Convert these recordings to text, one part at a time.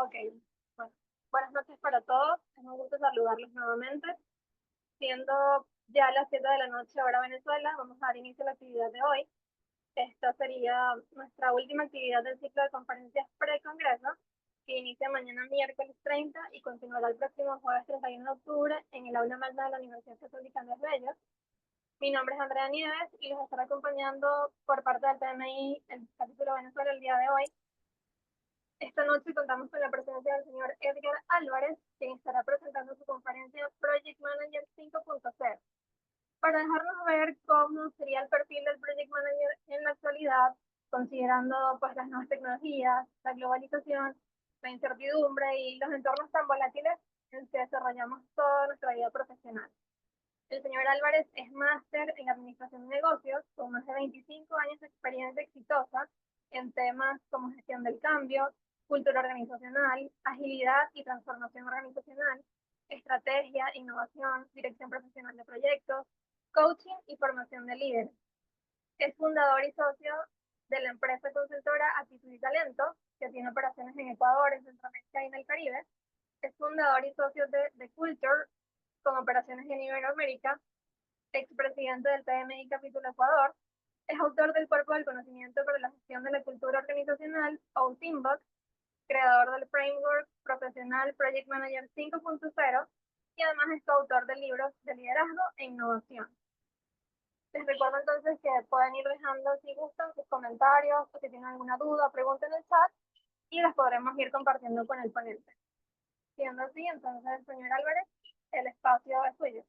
Ok, bueno, buenas noches para todos. Es un gusto saludarlos nuevamente. Siendo ya las 7 de la noche hora Venezuela, vamos a dar inicio a la actividad de hoy. Esta sería nuestra última actividad del ciclo de conferencias pre-congreso, que inicia mañana miércoles 30 y continuará el próximo jueves 31 de octubre en el aula magna de la Universidad Católica Andrés Bello. Mi nombre es Andrea Nieves y los estaré acompañando por parte del PMI, el capítulo Venezuela, el día de hoy. Esta noche contamos con la presencia del señor Edgar Álvarez, quien estará presentando su conferencia Project Manager 5.0. Para dejarnos ver cómo sería el perfil del Project Manager en la actualidad, considerando pues las nuevas tecnologías, la globalización, la incertidumbre y los entornos tan volátiles en que desarrollamos toda nuestra vida profesional. El señor Álvarez es máster en Administración de Negocios, con más de 25 años de experiencia exitosa en temas como gestión del cambio, cultura organizacional, agilidad y transformación organizacional, estrategia, innovación, dirección profesional de proyectos, coaching y formación de líderes. Es fundador y socio de la empresa consultora Actitud y Talento, que tiene operaciones en Ecuador, en Centroamérica y en el Caribe. Es fundador y socio de The Culture, con operaciones en Iberoamérica, expresidente del PMI Capítulo Ecuador. Es autor del Cuerpo del Conocimiento para la Gestión de la Cultura Organizacional, o Teambox, creador del framework profesional Project Manager 5.0 y además es coautor de libros de liderazgo e innovación. Les recuerdo entonces que pueden ir dejando, si gustan, sus comentarios o si tienen alguna duda o pregunta en el chat y las podremos ir compartiendo con el ponente. Siendo así, entonces, señor Álvarez, el espacio es suyo.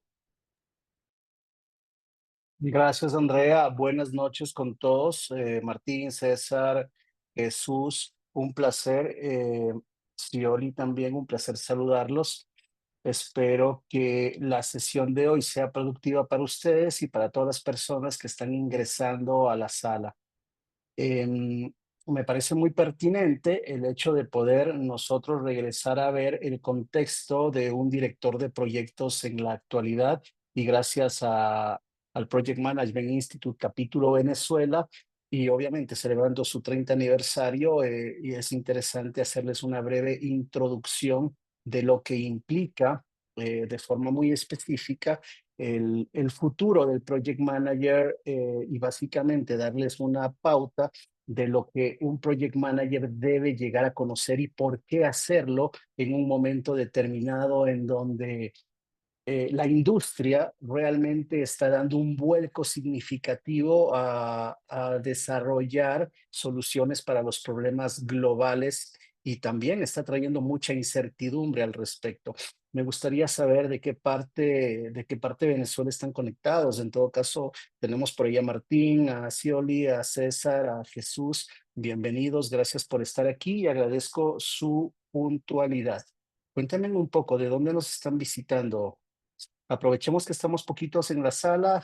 Gracias, Andrea. Buenas noches con todos. Martín, César, Jesús, un placer. Scioli también, un placer saludarlos. Espero que la sesión de hoy sea productiva para ustedes y para todas las personas que están ingresando a la sala. Em, Me parece muy pertinente el hecho de poder nosotros regresar a ver el contexto de un director de proyectos en la actualidad y gracias al Project Management Institute capítulo Venezuela y obviamente celebrando su 30 aniversario, y es interesante hacerles una breve introducción de lo que implica de forma muy específica el futuro del Project Manager, y básicamente darles una pauta de lo que un project manager debe llegar a conocer y por qué hacerlo en un momento determinado en donde la industria realmente está dando un vuelco significativo a desarrollar soluciones para los problemas globales y también está trayendo mucha incertidumbre al respecto. Me gustaría saber de qué parte de Venezuela están conectados. En todo caso, tenemos por ahí a Martín, a Scioli, a César, a Jesús. Bienvenidos, gracias por estar aquí y agradezco su puntualidad. Cuéntame un poco de dónde nos están visitando. Aprovechemos que estamos poquitos en la sala,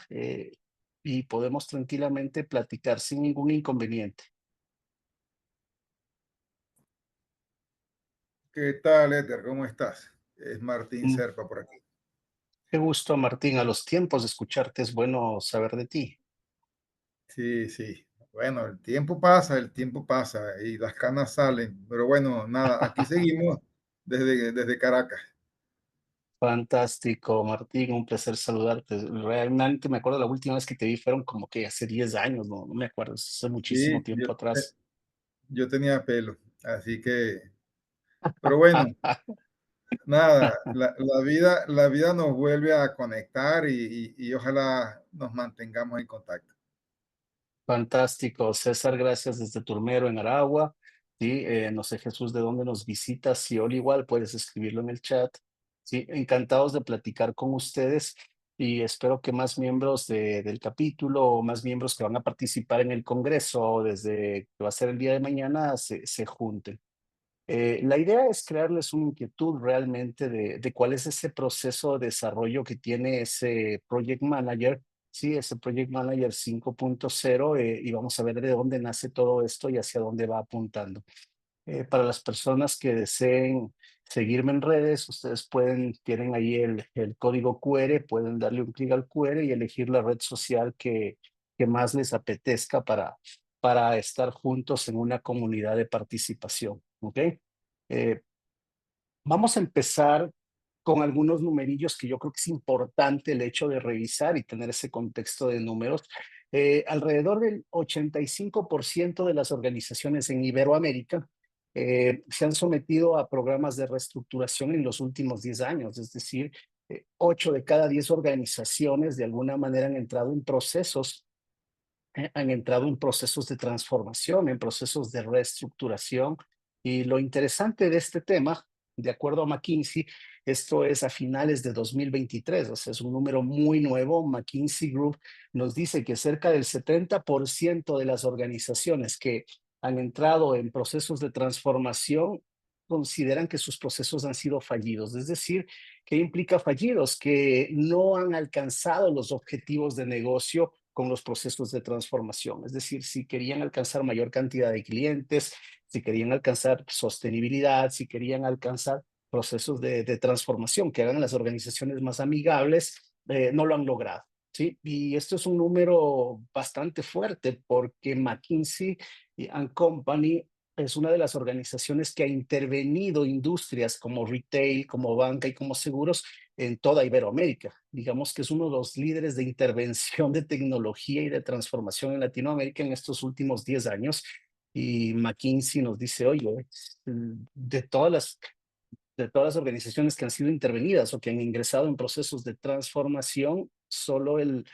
y podemos tranquilamente platicar sin ningún inconveniente. ¿Qué tal, Edgar? ¿Cómo estás? Es Martín Mm, Serpa por aquí. Qué gusto, Martín. A los tiempos de escucharte es bueno saber de ti. Sí, sí. Bueno, el tiempo pasa y las canas salen, pero bueno, nada, aquí seguimos desde Caracas. Fantástico, Martín, un placer saludarte. Realmente me acuerdo la última vez que te vi fueron como que hace 10 años, no me acuerdo, hace muchísimo Sí, tiempo atrás. yo tenía pelo, así que, pero bueno, nada, la vida nos vuelve a conectar y ojalá nos mantengamos en contacto. Fantástico, César, gracias desde Turmero en Aragua. Sí, no sé, Jesús, de dónde nos visitas. Si Oli igual puedes escribirlo en el chat. Sí, encantados de platicar con ustedes y espero que más miembros del capítulo o más miembros que van a participar en el Congreso desde que va a ser el día de mañana se junten. La idea es crearles una inquietud realmente de cuál es ese proceso de desarrollo que tiene ese Project Manager, sí, ese Project Manager 5.0, y vamos a ver de dónde nace todo esto y hacia dónde va apuntando. Para las personas que deseen seguirme en redes, ustedes tienen ahí el código QR, pueden darle un clic al QR y elegir la red social que más les apetezca para estar juntos en una comunidad de participación, ¿ok? Vamos a empezar con algunos numerillos que yo creo que es importante el hecho de revisar y tener ese contexto de números. Alrededor del 85% de las organizaciones en Iberoamérica se han sometido a programas de reestructuración en los últimos 10 años, es decir, 8 de cada 10 organizaciones de alguna manera han entrado en procesos de transformación, en procesos de reestructuración. Y lo interesante de este tema, de acuerdo a McKinsey, esto es a finales de 2023, o sea, es un número muy nuevo. McKinsey Group nos dice que cerca del 70% de las organizaciones que han entrado en procesos de transformación consideran que sus procesos han sido fallidos. Es decir, ¿qué implica fallidos? Que no han alcanzado los objetivos de negocio con los procesos de transformación. Es decir, si querían alcanzar mayor cantidad de clientes, si querían alcanzar sostenibilidad, si querían alcanzar procesos de transformación que hagan las organizaciones más amigables, no lo han logrado. ¿Sí? Y esto es un número bastante fuerte porque McKinsey and Company es una de las organizaciones que ha intervenido industrias como retail, como banca y como seguros en toda Iberoamérica. Digamos que es uno de los líderes de intervención de tecnología y de transformación en Latinoamérica en estos últimos 10 años. Y McKinsey nos dice, oye, de todas las organizaciones que han sido intervenidas o que han ingresado en procesos de transformación, solo el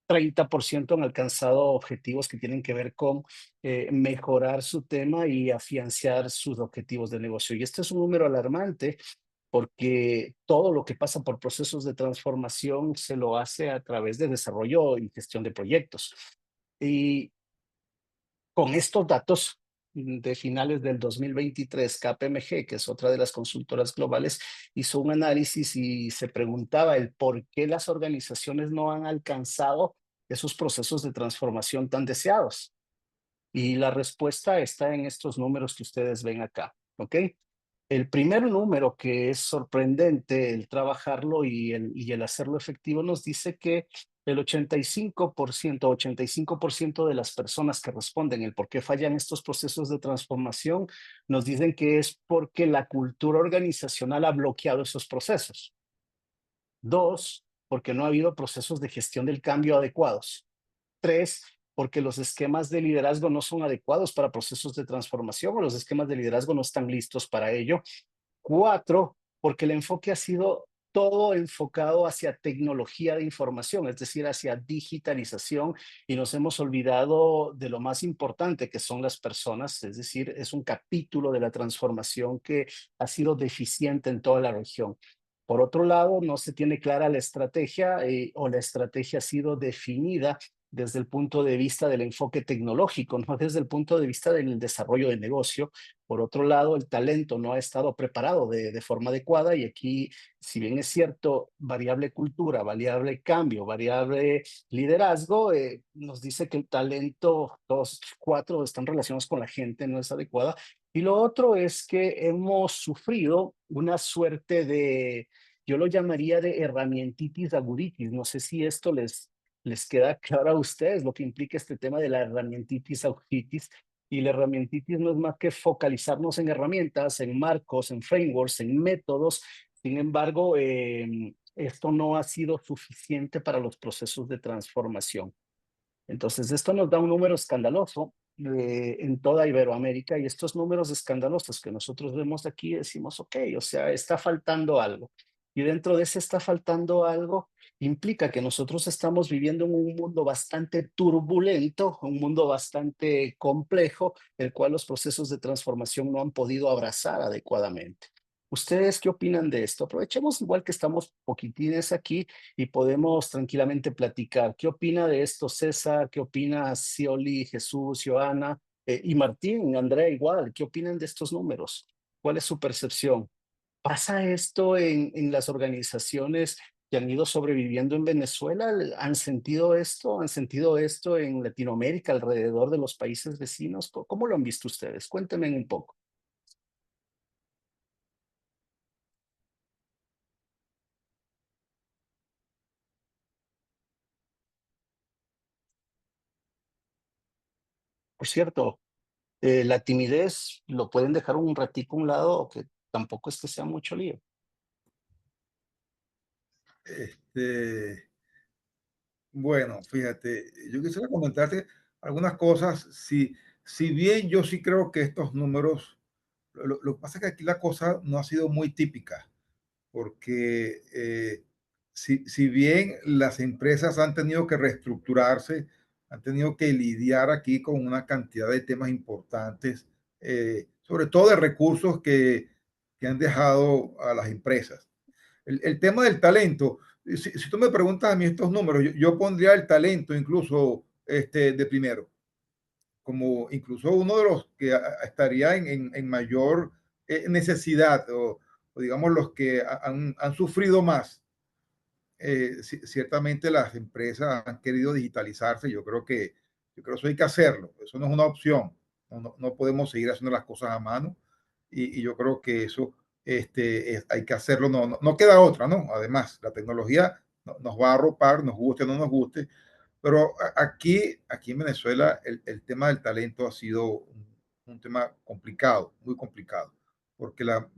30% han alcanzado objetivos que tienen que ver con mejorar su tema y afianzar sus objetivos de negocio. Y este es un número alarmante porque todo lo que pasa por procesos de transformación se lo hace a través de desarrollo y gestión de proyectos. Y con estos datos de finales del 2023, KPMG, que es otra de las consultoras globales, hizo un análisis y se preguntaba el por qué las organizaciones no han alcanzado esos procesos de transformación tan deseados. Y la respuesta está en estos números que ustedes ven acá, ¿ok? El primer número que es sorprendente el trabajarlo y el hacerlo efectivo nos dice que el 85% de las personas que responden el por qué fallan estos procesos de transformación nos dicen que es porque la cultura organizacional ha bloqueado esos procesos. Dos, porque no ha habido procesos de gestión del cambio adecuados. Tres, porque los esquemas de liderazgo no son adecuados para procesos de transformación o los esquemas de liderazgo no están listos para ello. Cuatro, porque el enfoque ha sido todo enfocado hacia tecnología de información, es decir, hacia digitalización, y nos hemos olvidado de lo más importante que son las personas, es decir, es un capítulo de la transformación que ha sido deficiente en toda la región. Por otro lado, no se tiene clara la estrategia o la estrategia ha sido definida desde el punto de vista del enfoque tecnológico, no desde el punto de vista del desarrollo de negocio. Por otro lado, el talento no ha estado preparado de forma adecuada y aquí, si bien es cierto, variable cultura, variable cambio, variable liderazgo, nos dice que el talento, todos cuatro están relacionados con la gente, no es adecuada. Y lo otro es que hemos sufrido una suerte de, yo lo llamaría de herramientitis aguditis. No sé si esto les queda claro a ustedes lo que implica este tema de la herramientitis aguditis. Y la herramientitis no es más que focalizarnos en herramientas, en marcos, en frameworks, en métodos. Sin embargo, esto no ha sido suficiente para los procesos de transformación. Entonces, esto nos da un número escandaloso en toda Iberoamérica y estos números escandalosos que nosotros vemos aquí decimos, ok, o sea, está faltando algo. Y dentro de ese está faltando algo implica que nosotros estamos viviendo en un mundo bastante turbulento, un mundo bastante complejo, el cual los procesos de transformación no han podido abrazar adecuadamente. ¿Ustedes qué opinan de esto? Aprovechemos igual que estamos poquitines aquí y podemos tranquilamente platicar. ¿Qué opina de esto César? ¿Qué opina Cioli, Jesús, Joana y Martín, Andrea igual? ¿Qué opinan de estos números? ¿Cuál es su percepción? ¿Pasa esto en las organizaciones que han ido sobreviviendo en Venezuela? ¿Han sentido esto? ¿Han sentido esto en Latinoamérica, alrededor de los países vecinos? ¿Cómo lo han visto ustedes? Cuéntenme un poco. Por cierto, la timidez lo pueden dejar un ratico a un lado, que tampoco es que sea mucho lío. Este, bueno, fíjate, yo quisiera comentarte algunas cosas. Si bien yo sí creo que estos números, lo que pasa es que aquí la cosa no ha sido muy típica, porque si bien las empresas han tenido que reestructurarse, han tenido que lidiar aquí con una cantidad de temas importantes, sobre todo de recursos que han dejado a las empresas. El tema del talento, si tú me preguntas a mí estos números, yo pondría el talento incluso de primero, como incluso uno de los que estaría en mayor necesidad o digamos los que han sufrido más. Ciertamente las empresas han querido digitalizarse. Yo creo que eso hay que hacerlo. Eso no es una opción. No podemos seguir haciendo las cosas a mano. Y yo creo que eso hay que hacerlo. No queda otra, ¿no? Además, la tecnología nos va a arropar, nos guste o no nos guste. Pero aquí en Venezuela el tema del talento ha sido un tema complicado, muy complicado, porque la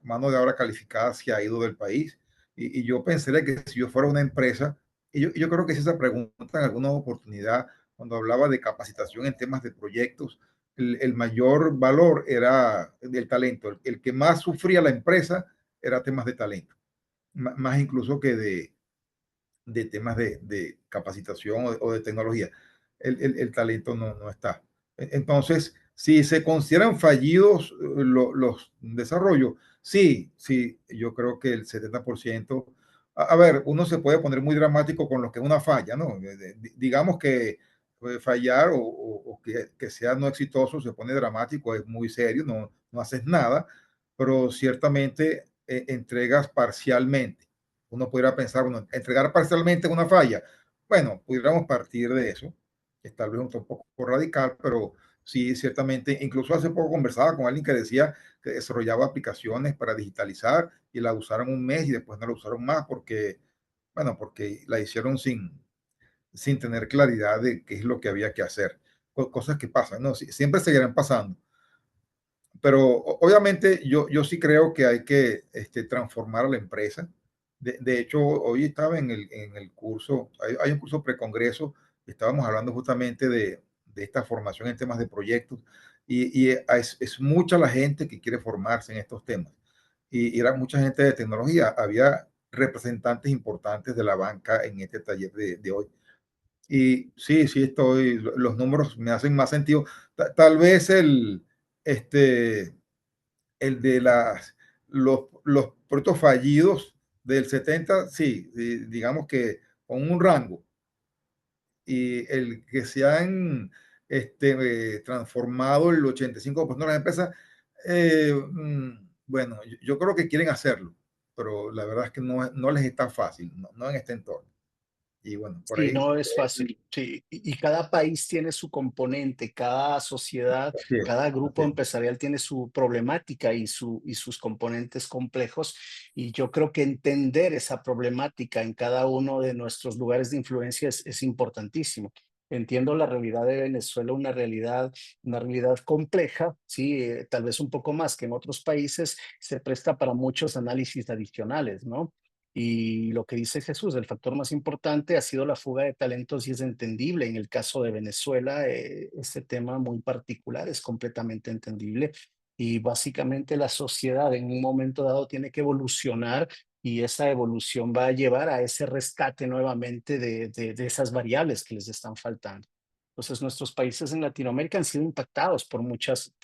mano de obra calificada se ha ido del país y yo pensaría que si yo fuera una empresa, y yo creo que si esa pregunta en alguna oportunidad, cuando hablaba de capacitación en temas de proyectos, el mayor valor era del talento. El que más sufría la empresa era temas de talento, más incluso que de temas de capacitación o de tecnología. El talento no está. Entonces, si se consideran fallidos los desarrollos, sí, yo creo que el 70%, a ver, uno se puede poner muy dramático con lo que es una falla, ¿no? Digamos que fallar o que sea no exitoso se pone dramático, es muy serio, no haces nada, pero ciertamente entregas parcialmente. Uno pudiera pensar, bueno, entregar parcialmente una falla. Bueno, pudiéramos partir de eso, que tal vez un poco radical, pero sí, ciertamente, incluso hace poco conversaba con alguien que decía que desarrollaba aplicaciones para digitalizar y la usaron un mes y después no la usaron más porque, bueno, porque la hicieron sin tener claridad de qué es lo que había que hacer. Cosas que pasan, ¿no? Siempre seguirán pasando, pero obviamente yo sí creo que hay que transformar a la empresa. De hecho, hoy estaba en el curso, hay un curso precongreso, estábamos hablando justamente de esta formación en temas de proyectos y es mucha la gente que quiere formarse en estos temas. Y era mucha gente de tecnología, había representantes importantes de la banca en este taller de hoy. Y los números me hacen más sentido. Tal vez este, el de los proyectos fallidos del 70, sí, digamos que con un rango. Y el que se han transformado el 85% de las empresas, bueno, yo creo que quieren hacerlo, pero la verdad es que no les está fácil, no en este entorno. Y bueno, por Sí, ahí. no es fácil. Sí, y cada país tiene su componente, cada sociedad, Así es, cada así grupo es. empresarial tiene su problemática y sus componentes complejos. Y yo creo que entender esa problemática en cada uno de nuestros lugares de influencia es importantísimo. Entiendo la realidad de Venezuela, una realidad compleja, sí, tal vez un poco más que en otros países, se presta para muchos análisis adicionales, ¿no? Y lo que dice Jesús, el factor más importante ha sido la fuga de talentos y es entendible. En el caso de Venezuela, este tema muy particular es completamente entendible y básicamente la sociedad en un momento dado tiene que evolucionar y esa evolución va a llevar a ese rescate nuevamente de esas variables que les están faltando. Entonces, nuestros países en Latinoamérica han sido impactados por muchas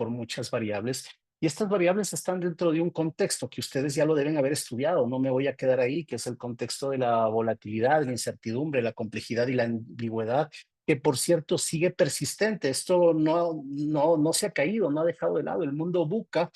variables y estas variables están dentro de un contexto que ustedes ya lo deben haber estudiado, no me voy a quedar ahí, que es el contexto de la volatilidad, la incertidumbre, la complejidad y la ambigüedad, que por cierto sigue persistente. Esto no se ha caído, no ha dejado de lado. El mundo buca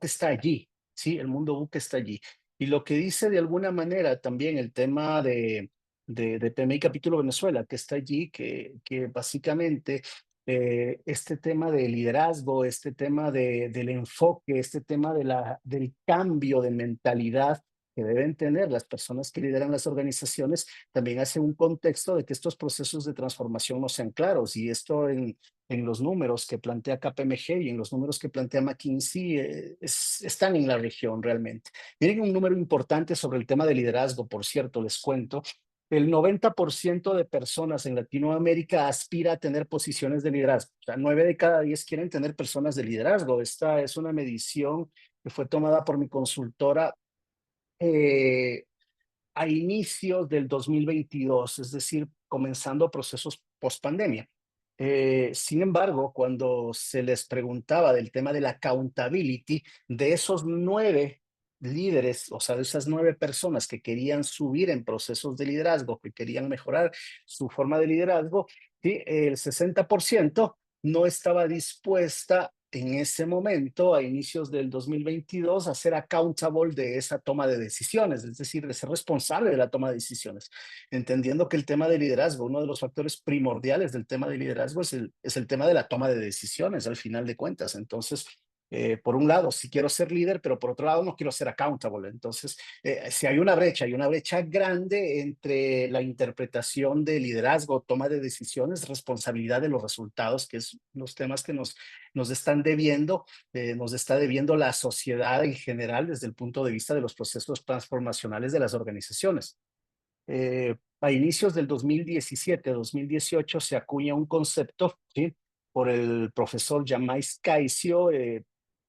está allí, ¿sí? El mundo buca está allí. Y lo que dice de alguna manera también el tema de PMI Capítulo Venezuela, que está allí, que básicamente este tema de liderazgo, este tema del enfoque, este tema del cambio de mentalidad que deben tener las personas que lideran las organizaciones también hace un contexto de que estos procesos de transformación no sean claros. Y esto en los números que plantea KPMG y en los números que plantea McKinsey están en la región realmente. Miren un número importante sobre el tema de liderazgo, por cierto, les cuento. El 90% de personas en Latinoamérica aspira a tener posiciones de liderazgo. O sea, 9 de cada 10 quieren tener personas de liderazgo. Esta es una medición que fue tomada por mi consultora eh, a inicios del 2022, es decir, comenzando procesos post pandemia. Sin embargo, cuando se les preguntaba del tema de la accountability, de esos 9 líderes, o sea, de esas 9 personas que querían subir en procesos de liderazgo, que querían mejorar su forma de liderazgo, ¿sí? El 60% no estaba dispuesta en ese momento, a inicios del 2022, a ser accountable de esa toma de decisiones, es decir, de ser responsable de la toma de decisiones, entendiendo que el tema de liderazgo, uno de los factores primordiales del tema de liderazgo es el tema de la toma de decisiones al final de cuentas. Entonces, por un lado, sí quiero ser líder, pero por otro lado no quiero ser accountable. Entonces, si hay una brecha grande entre la interpretación de liderazgo, toma de decisiones, responsabilidad de los resultados, que es los temas que nos están debiendo, nos está debiendo la sociedad en general desde el punto de vista de los procesos transformacionales de las organizaciones. A inicios del 2017-2018 se acuña un concepto, ¿sí? Por el profesor Yamais Caicio,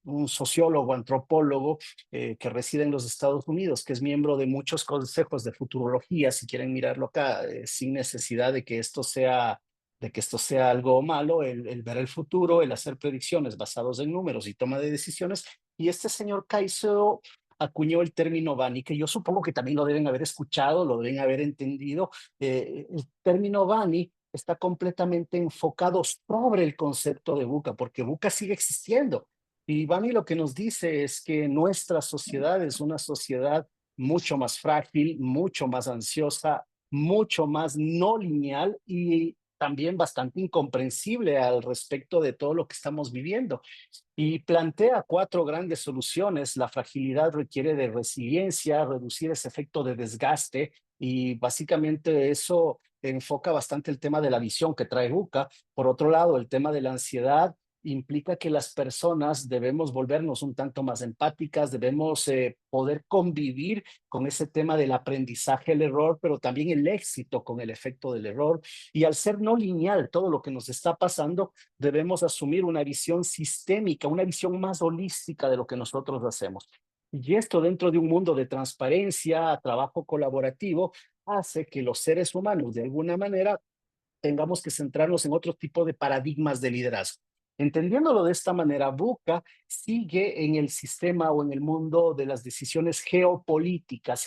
un sociólogo, antropólogo que reside en los Estados Unidos, que es miembro de muchos consejos de futurología, si quieren mirarlo acá, sin necesidad de que esto sea algo malo, el ver el futuro, el hacer predicciones basados en números y toma de decisiones. Y este señor Caicio acuñó el término Bani, que yo supongo que también lo deben haber escuchado, lo deben haber entendido. El término Bani está completamente enfocado sobre el concepto de VUCA, porque VUCA sigue existiendo. Y Bani lo que nos dice es que nuestra sociedad es una sociedad mucho más frágil, mucho más ansiosa, mucho más no lineal y también bastante incomprensible al respecto de todo lo que estamos viviendo. Y plantea 4 grandes soluciones. La fragilidad requiere de resiliencia, reducir ese efecto de desgaste, y básicamente eso enfoca bastante el tema de la visión que trae Buca. Por otro lado, el tema de la ansiedad implica que las personas debemos volvernos un tanto más empáticas, debemos poder convivir con ese tema del aprendizaje, el error, pero también el éxito con el efecto del error. Y al ser no lineal todo lo que nos está pasando, debemos asumir una visión sistémica, una visión más holística de lo que nosotros hacemos. Y esto, dentro de un mundo de transparencia, trabajo colaborativo, hace que los seres humanos de alguna manera tengamos que centrarnos en otro tipo de paradigmas de liderazgo. Entendiéndolo de esta manera, VUCA sigue en el sistema o en el mundo de las decisiones geopolíticas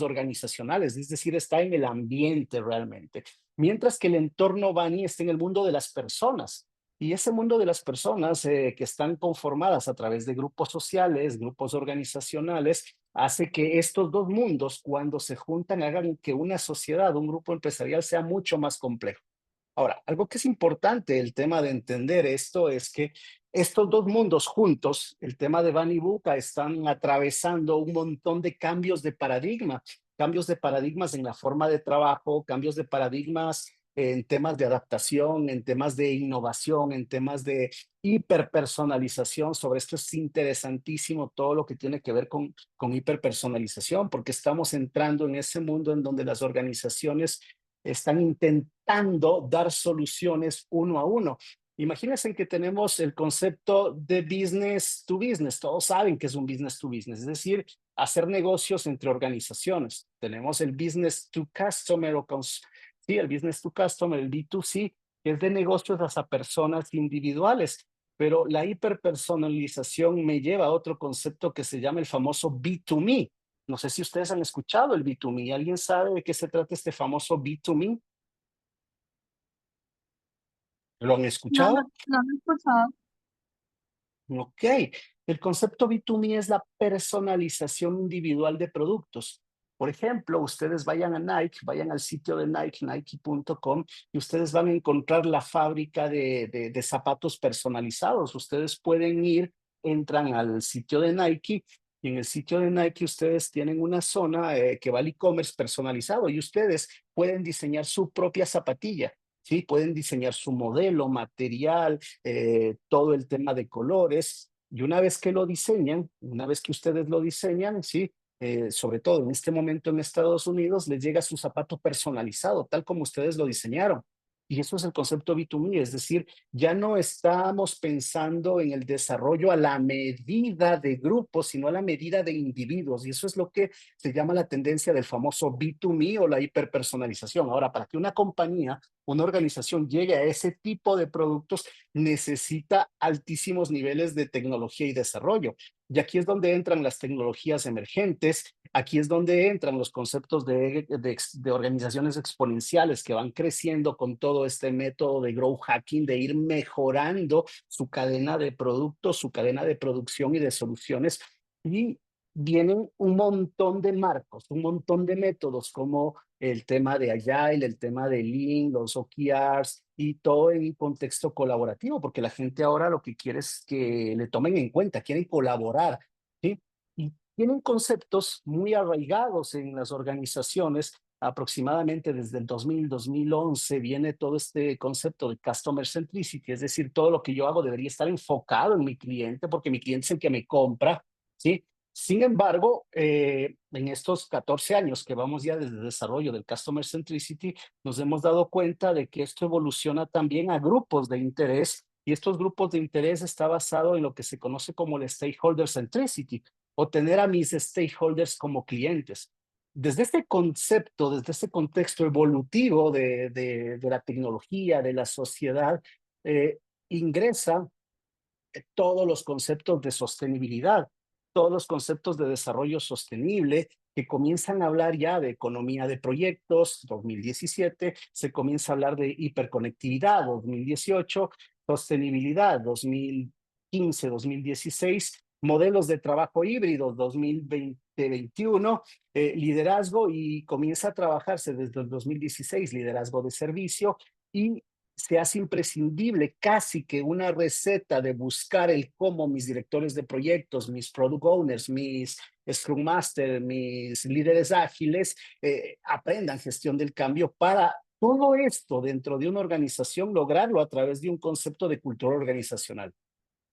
organizacionales, es decir, está en el ambiente realmente, mientras que el entorno Bani está en el mundo de las personas. Y ese mundo de las personas que están conformadas a través de grupos sociales, grupos organizacionales, hace que estos dos mundos, cuando se juntan, hagan que una sociedad, un grupo empresarial sea mucho más complejo. Ahora, algo que es importante, el tema de entender esto, es que estos dos mundos juntos, el tema de Bani y Buca, están atravesando un montón de cambios de paradigmas en la forma de trabajo, cambios de paradigmas en temas de adaptación, en temas de innovación, en temas de hiperpersonalización. Sobre esto es interesantísimo todo lo que tiene que ver con hiperpersonalización, porque estamos entrando en ese mundo en donde las organizaciones están intentando dar soluciones uno a uno. Imagínense que tenemos el concepto de business to business. Todos saben que es un business to business, es decir, hacer negocios entre organizaciones. Tenemos el business to customer, sí, el business to customer, el B2C, que es de negocios hacia personas individuales. Pero la hiperpersonalización me lleva a otro concepto que se llama el famoso B2Me. No sé si ustedes han escuchado el B2Me. ¿Alguien sabe de qué se trata este famoso B2Me? ¿Lo han No, no, escuchado? no lo he escuchado. Ok. El concepto B2Me es la personalización individual de productos. Por ejemplo, ustedes vayan a Nike, vayan al sitio de Nike, nike.com, y ustedes van a encontrar la fábrica de zapatos personalizados. Ustedes pueden ir, entran al sitio de Nike Y en el sitio de Nike ustedes tienen una zona que va al e-commerce personalizado y ustedes pueden diseñar su propia zapatilla. Sí, pueden diseñar su modelo, material, todo el tema de colores. Y una vez que lo diseñan, una vez que ustedes lo diseñan, sí, sobre todo en este momento en Estados Unidos, les llega su zapato personalizado, tal como ustedes lo diseñaron. Y eso es el concepto B2Me, es decir, ya no estamos pensando en el desarrollo a la medida de grupos, sino a la medida de individuos. Y eso es lo que se llama la tendencia del famoso B2Me o la hiperpersonalización. Ahora, para que una compañía, una organización llegue a ese tipo de productos, necesita altísimos niveles de tecnología y desarrollo. Y aquí es donde entran las tecnologías emergentes, aquí es donde entran los conceptos de organizaciones exponenciales que van creciendo con todo este método de growth hacking, de ir mejorando su cadena de productos, su cadena de producción y de soluciones. Y vienen un montón de marcos, un montón de métodos como el tema de Agile, el tema de Lean, los OKRs y todo en un contexto colaborativo, porque la gente ahora lo que quiere es que le tomen en cuenta, quieren colaborar, ¿sí? Y tienen conceptos muy arraigados en las organizaciones. Aproximadamente desde el 2000, 2011 viene todo este concepto de customer centricity, es decir, todo lo que yo hago debería estar enfocado en mi cliente porque mi cliente es el que me compra, ¿sí? Sin embargo, en estos 14 años que vamos ya desde el desarrollo del Customer Centricity, nos hemos dado cuenta de que esto evoluciona también a grupos de interés y estos grupos de interés está basado en lo que se conoce como el Stakeholder Centricity o tener a mis stakeholders como clientes. Desde este concepto, desde este contexto evolutivo de la tecnología, de la sociedad, eh, ingresa todos los conceptos de sostenibilidad, todos los conceptos de desarrollo sostenible que comienzan a hablar ya de economía de proyectos, 2017, se comienza a hablar de hiperconectividad, 2018, sostenibilidad, 2015, 2016, modelos de trabajo híbrido, 2020-21, liderazgo y comienza a trabajarse desde el 2016, liderazgo de servicio y se hace imprescindible casi que una receta de buscar el cómo mis directores de proyectos, mis product owners, mis Scrum Master, mis líderes ágiles aprendan gestión del cambio para todo esto dentro de una organización lograrlo a través de un concepto de cultura organizacional.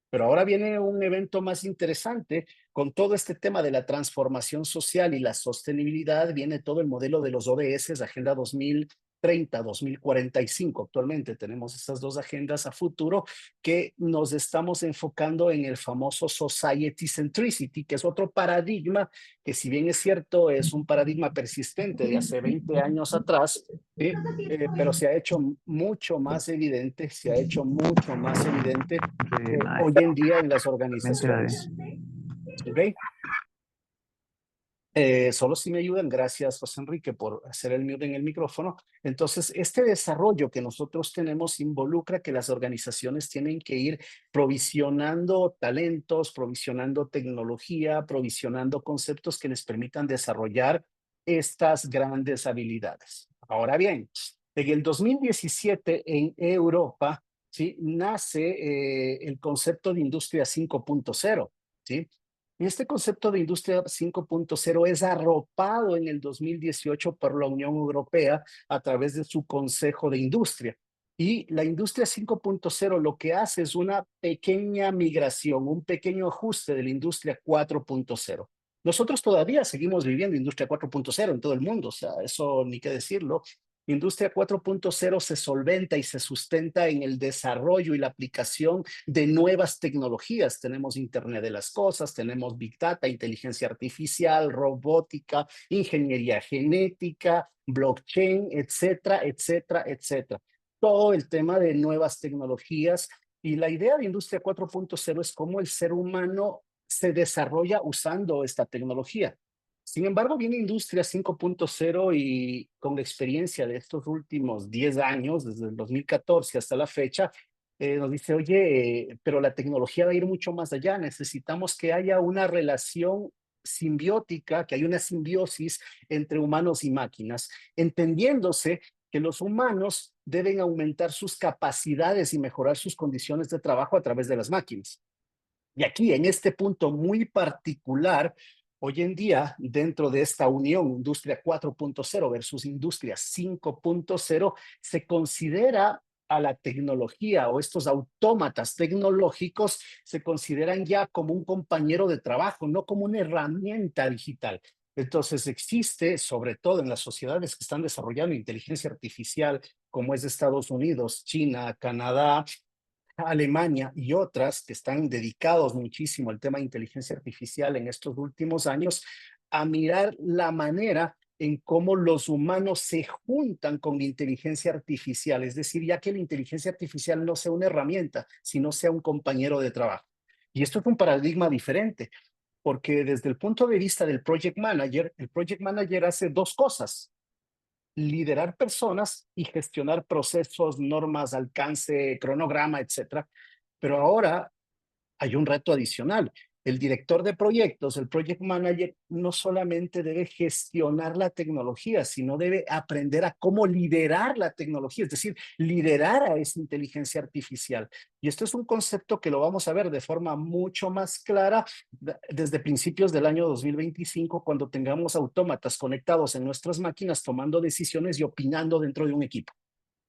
Pero ahora viene un evento más interesante con todo este tema de la transformación social y la sostenibilidad. Viene todo el modelo de los ODS, Agenda 2030, 2045. Actualmente tenemos estas dos agendas a futuro que nos estamos enfocando en el famoso Society Centricity, que es otro paradigma que si bien es cierto, es un paradigma persistente de hace 20 años atrás, ¿sí? Pero se ha hecho mucho más evidente, se ha hecho mucho más evidente hoy en día en las organizaciones. ¿Ok? Solo si me ayudan, gracias José Enrique por hacer el mute en el micrófono. Entonces, este desarrollo que nosotros tenemos involucra que las organizaciones tienen que ir provisionando talentos, provisionando tecnología, provisionando conceptos que les permitan desarrollar estas grandes habilidades. Ahora bien, en el 2017 en Europa, ¿sí? Nace el concepto de industria 5.0, ¿sí? Y este concepto de industria 5.0 es arropado en el 2018 por la Unión Europea a través de su Consejo de Industria. Y la industria 5.0 lo que hace es una pequeña migración, un pequeño ajuste de la industria 4.0. Nosotros todavía seguimos viviendo industria 4.0 en todo el mundo, o sea, eso ni qué decirlo. Industria 4.0 se solventa y se sustenta en el desarrollo y la aplicación de nuevas tecnologías. Tenemos Internet de las Cosas, tenemos Big Data, inteligencia artificial, robótica, ingeniería genética, blockchain, etcétera, etcétera, etcétera. Todo el tema de nuevas tecnologías y la idea de Industria 4.0 es cómo el ser humano se desarrolla usando esta tecnología. Sin embargo, viene Industria 5.0 y con la experiencia de estos últimos 10 años, desde el 2014 hasta la fecha, nos dice, oye, pero la tecnología va a ir mucho más allá, necesitamos que haya una relación simbiótica, que haya una simbiosis entre humanos y máquinas, entendiéndose que los humanos deben aumentar sus capacidades y mejorar sus condiciones de trabajo a través de las máquinas. Y aquí, en este punto muy particular, hoy en día, dentro de esta unión, Industria 4.0 versus Industria 5.0, se considera a la tecnología o estos autómatas tecnológicos se consideran ya como un compañero de trabajo, no como una herramienta digital. Entonces existe, sobre todo en las sociedades que están desarrollando inteligencia artificial, como es de Estados Unidos, China, Canadá, Alemania y otras que están dedicados muchísimo al tema de inteligencia artificial en estos últimos años, a mirar la manera en cómo los humanos se juntan con la inteligencia artificial, es decir, ya que la inteligencia artificial no sea una herramienta, sino sea un compañero de trabajo. Y esto es un paradigma diferente, porque desde el punto de vista del project manager, el project manager hace dos cosas: liderar personas y gestionar procesos, normas, alcance, cronograma, etcétera. Pero ahora hay un reto adicional. El director de proyectos, el project manager, no solamente debe gestionar la tecnología, sino debe aprender a cómo liderar la tecnología, es decir, liderar a esa inteligencia artificial. Y esto es un concepto que lo vamos a ver de forma mucho más clara desde principios del año 2025, cuando tengamos autómatas conectados en nuestras máquinas tomando decisiones y opinando dentro de un equipo.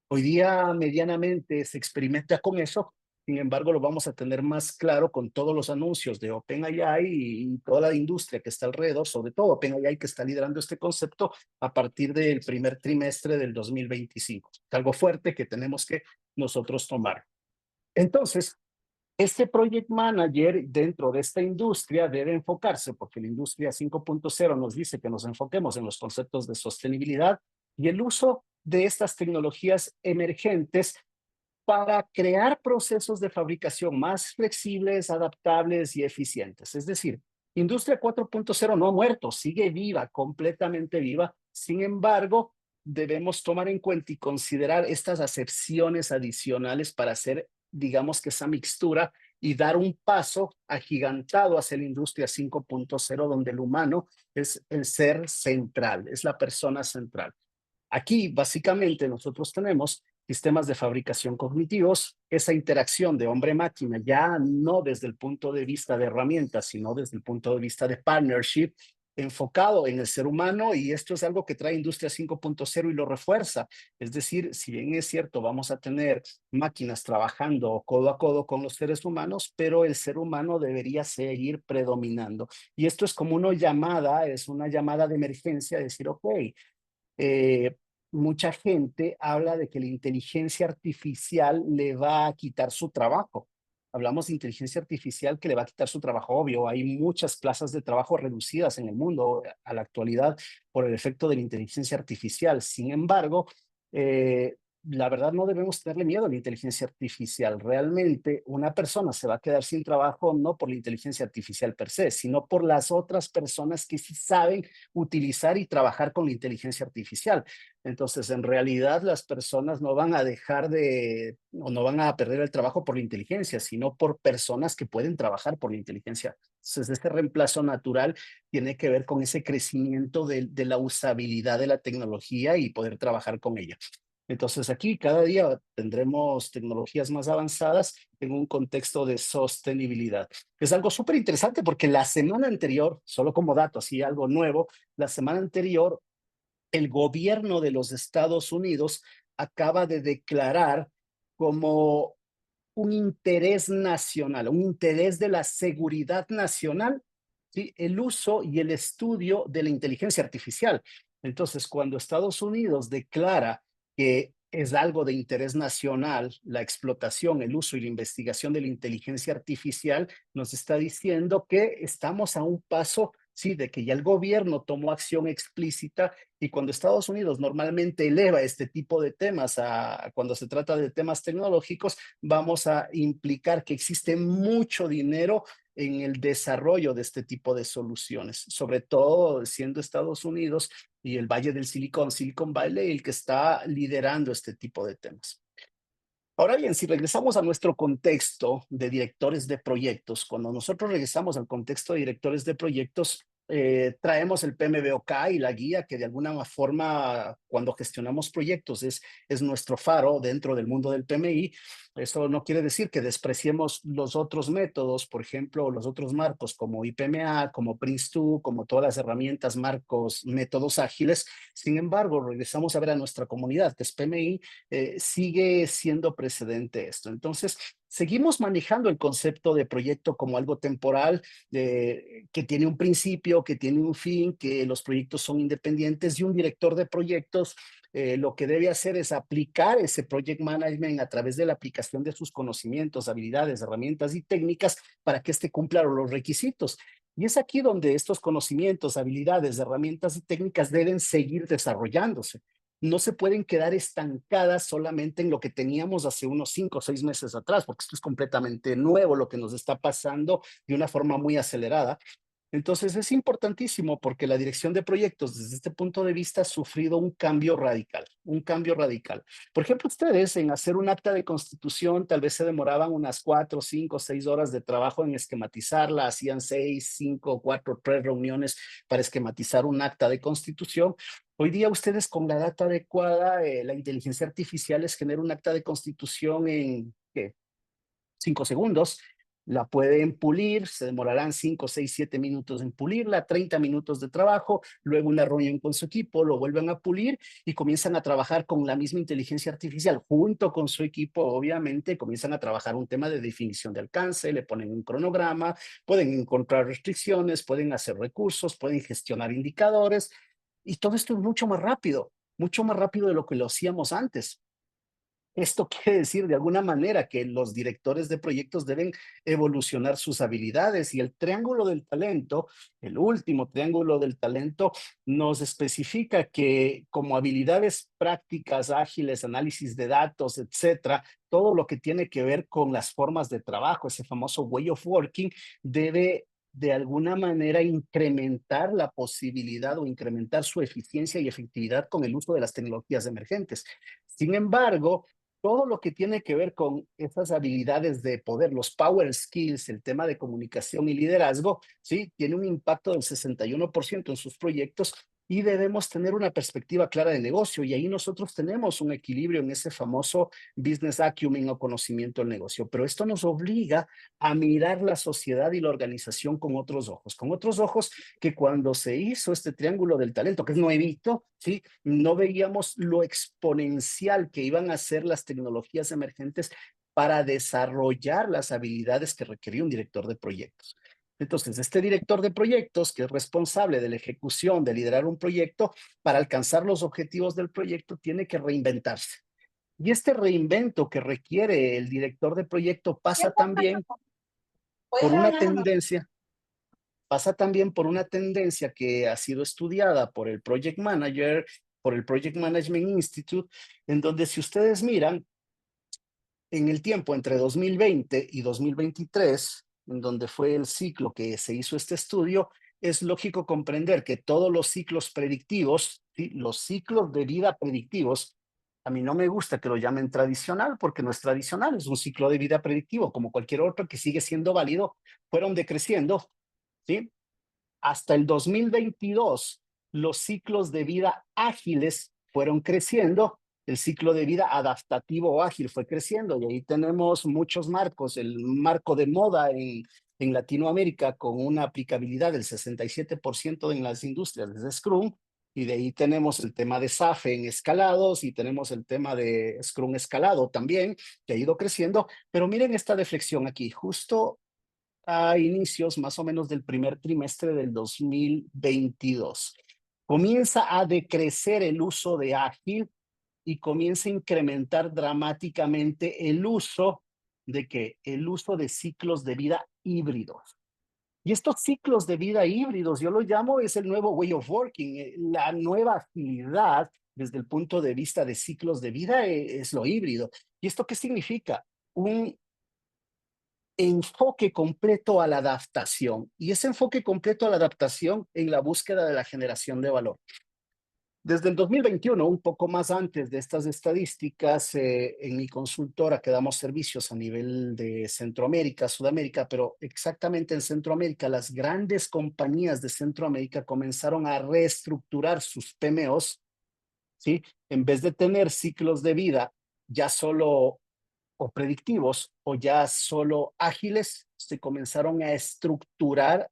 Hoy día medianamente se experimenta con eso, sin embargo lo vamos a tener más claro con todos los anuncios de OpenAI y toda la industria que está alrededor, sobre todo OpenAI que está liderando este concepto a partir del primer trimestre del 2025. Es algo fuerte que tenemos que nosotros tomar. Entonces, este project manager dentro de esta industria debe enfocarse, porque la industria 5.0 nos dice que nos enfoquemos en los conceptos de sostenibilidad y el uso de estas tecnologías emergentes para crear procesos de fabricación más flexibles, adaptables y eficientes. Es decir, Industria 4.0 no ha muerto, sigue viva, completamente viva. Sin embargo, debemos tomar en cuenta y considerar estas acepciones adicionales para hacer, digamos que esa mixtura y dar un paso agigantado hacia la Industria 5.0, donde el humano es el ser central, es la persona central. Aquí, básicamente, nosotros tenemos sistemas de fabricación cognitivos, esa interacción de hombre-máquina, ya no desde el punto de vista de herramientas, sino desde el punto de vista de partnership, enfocado en el ser humano, y esto es algo que trae Industria 5.0 y lo refuerza. Es decir, si bien es cierto, vamos a tener máquinas trabajando codo a codo con los seres humanos, pero el ser humano debería seguir predominando. Y esto es como una llamada, es una llamada de emergencia, decir, ok, eh, mucha gente habla de que la inteligencia artificial le va a quitar su trabajo. Hablamos de inteligencia artificial que le va a quitar su trabajo, obvio. Hay muchas plazas de trabajo reducidas en el mundo a la actualidad por el efecto de la inteligencia artificial. Sin embargo, la verdad no debemos tenerle miedo a la inteligencia artificial. Realmente una persona se va a quedar sin trabajo no por la inteligencia artificial per se, sino por las otras personas que sí saben utilizar y trabajar con la inteligencia artificial. Entonces, en realidad, las personas no van a dejar de, o no van a perder el trabajo por la inteligencia, sino por personas que pueden trabajar por la inteligencia. Entonces, este reemplazo natural tiene que ver con ese crecimiento de la usabilidad de la tecnología y poder trabajar con ella. Entonces, aquí cada día tendremos tecnologías más avanzadas en un contexto de sostenibilidad. Es algo súper interesante porque la semana anterior, solo como dato, así algo nuevo, la semana anterior, el gobierno de los Estados Unidos acaba de declarar como un interés nacional, un interés de la seguridad nacional, ¿sí? El uso y el estudio de la inteligencia artificial. Entonces, cuando Estados Unidos declara que es algo de interés nacional, la explotación, el uso y la investigación de la inteligencia artificial, nos está diciendo que estamos a un paso, sí, de que ya el gobierno tomó acción explícita y cuando Estados Unidos normalmente eleva este tipo de temas cuando se trata de temas tecnológicos, vamos a implicar que existe mucho dinero en el desarrollo de este tipo de soluciones, sobre todo siendo Estados Unidos y el Valle del Silicon Valley, el que está liderando este tipo de temas. Ahora bien, si regresamos a nuestro contexto de directores de proyectos, cuando nosotros regresamos al contexto de directores de proyectos, traemos el PMBOK y la guía que de alguna forma, cuando gestionamos proyectos, es nuestro faro dentro del mundo del PMI. Eso no quiere decir que despreciemos los otros métodos, por ejemplo, los otros marcos como IPMA, como Prince2, como todas las herramientas, marcos, métodos ágiles. Sin embargo, regresamos a ver a nuestra comunidad, que es PMI, sigue siendo precedente esto. Entonces, seguimos manejando el concepto de proyecto como algo temporal, que tiene un principio, que tiene un fin, que los proyectos son independientes y un director de proyectos lo que debe hacer es aplicar ese project management a través de la aplicación de sus conocimientos, habilidades, herramientas y técnicas para que éste cumpla los requisitos. Y es aquí donde estos conocimientos, habilidades, herramientas y técnicas deben seguir desarrollándose. No se pueden quedar estancadas solamente en lo que teníamos hace unos 5 o 6 meses atrás, porque esto es completamente nuevo lo que nos está pasando de una forma muy acelerada. Entonces es importantísimo porque la dirección de proyectos desde este punto de vista ha sufrido un cambio radical, un cambio radical. Por ejemplo, ustedes en hacer un acta de constitución tal vez se demoraban unas 4, 5, 6 horas de trabajo en esquematizarla, hacían 6, 5, 4, 3 reuniones para esquematizar un acta de constitución. Hoy día ustedes con la data adecuada, la inteligencia artificial les genera un acta de constitución en, ¿qué? 5 segundos, la pueden pulir, se demorarán 5, 6, 7 minutos en pulirla, 30 minutos de trabajo, luego una reunión con su equipo, lo vuelven a pulir y comienzan a trabajar con la misma inteligencia artificial, junto con su equipo, obviamente, comienzan a trabajar un tema de definición de alcance, le ponen un cronograma, pueden encontrar restricciones, pueden hacer recursos, pueden gestionar indicadores, y todo esto es mucho más rápido de lo que lo hacíamos antes. Esto quiere decir de alguna manera que los directores de proyectos deben evolucionar sus habilidades y el triángulo del talento, el último triángulo del talento, nos especifica que como habilidades prácticas, ágiles, análisis de datos, etcétera, todo lo que tiene que ver con las formas de trabajo, ese famoso way of working, debe de alguna manera incrementar la posibilidad o incrementar su eficiencia y efectividad con el uso de las tecnologías emergentes. Sin embargo, todo lo que tiene que ver con esas habilidades de poder, los power skills, el tema de comunicación y liderazgo, ¿sí? Tiene un impacto del 61% en sus proyectos y debemos tener una perspectiva clara de negocio. Y ahí nosotros tenemos un equilibrio en ese famoso business acumen o conocimiento del negocio. Pero esto nos obliga a mirar la sociedad y la organización con otros ojos que cuando se hizo este triángulo del talento, que es nuevito, ¿sí? No veíamos lo exponencial que iban a ser las tecnologías emergentes para desarrollar las habilidades que requería un director de proyectos. Entonces, este director de proyectos, que es responsable de la ejecución, de liderar un proyecto, para alcanzar los objetivos del proyecto, tiene que reinventarse. Y este reinvento que requiere el director de proyecto por una tendencia, pasa también por una tendencia que ha sido estudiada por el Project Manager, por el Project Management Institute, en donde si ustedes miran, en el tiempo entre 2020 y 2023, en donde fue el ciclo que se hizo este estudio, es lógico comprender que todos los ciclos predictivos, ¿sí? Los ciclos de vida predictivos, a mí no me gusta que lo llamen tradicional porque no es tradicional, es un ciclo de vida predictivo como cualquier otro que sigue siendo válido, fueron decreciendo, ¿sí? Hasta el 2022, los ciclos de vida ágiles fueron creciendo, el ciclo de vida adaptativo o ágil fue creciendo y ahí tenemos muchos marcos, el marco de moda en Latinoamérica con una aplicabilidad del 67% en las industrias de Scrum, y de ahí tenemos el tema de SAFe en escalados y tenemos el tema de Scrum escalado también, que ha ido creciendo, pero miren esta deflexión aquí, justo a inicios más o menos del primer trimestre del 2022. Comienza a decrecer el uso de ágil y comienza a incrementar dramáticamente el uso de que el uso de ciclos de vida híbridos. Y estos ciclos de vida híbridos, yo lo llamo, es el nuevo way of working, la nueva agilidad desde el punto de vista de ciclos de vida es lo híbrido. ¿Y esto qué significa? Un enfoque completo a la adaptación y ese enfoque completo a la adaptación en la búsqueda de la generación de valor. Desde el 2021, un poco más antes de estas estadísticas, en mi consultora que damos servicios a nivel de Centroamérica, Sudamérica, pero exactamente en Centroamérica, las grandes compañías de Centroamérica comenzaron a reestructurar sus PMOs, ¿sí? En vez de tener ciclos de vida ya solo o predictivos o ya solo ágiles, se comenzaron a estructurar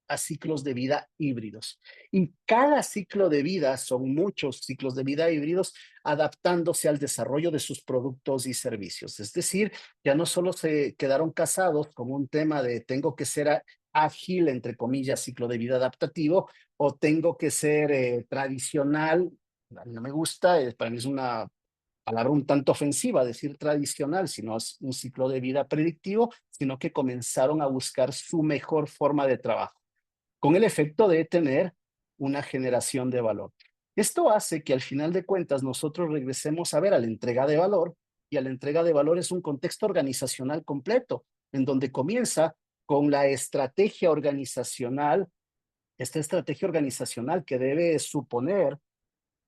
a ciclos de vida híbridos. Y cada ciclo de vida, son muchos ciclos de vida híbridos, adaptándose al desarrollo de sus productos y servicios. Es decir, ya no solo se quedaron casados con un tema de tengo que ser ágil, entre comillas, ciclo de vida adaptativo, o tengo que ser tradicional. A mí no me gusta, para mí es una palabra un tanto ofensiva decir tradicional, sino es un ciclo de vida predictivo, sino que comenzaron a buscar su mejor forma de trabajo con el efecto de tener una generación de valor. Esto hace que al final de cuentas nosotros regresemos a ver a la entrega de valor, y a la entrega de valor es un contexto organizacional completo, en donde comienza con la estrategia organizacional, esta estrategia organizacional que debe suponer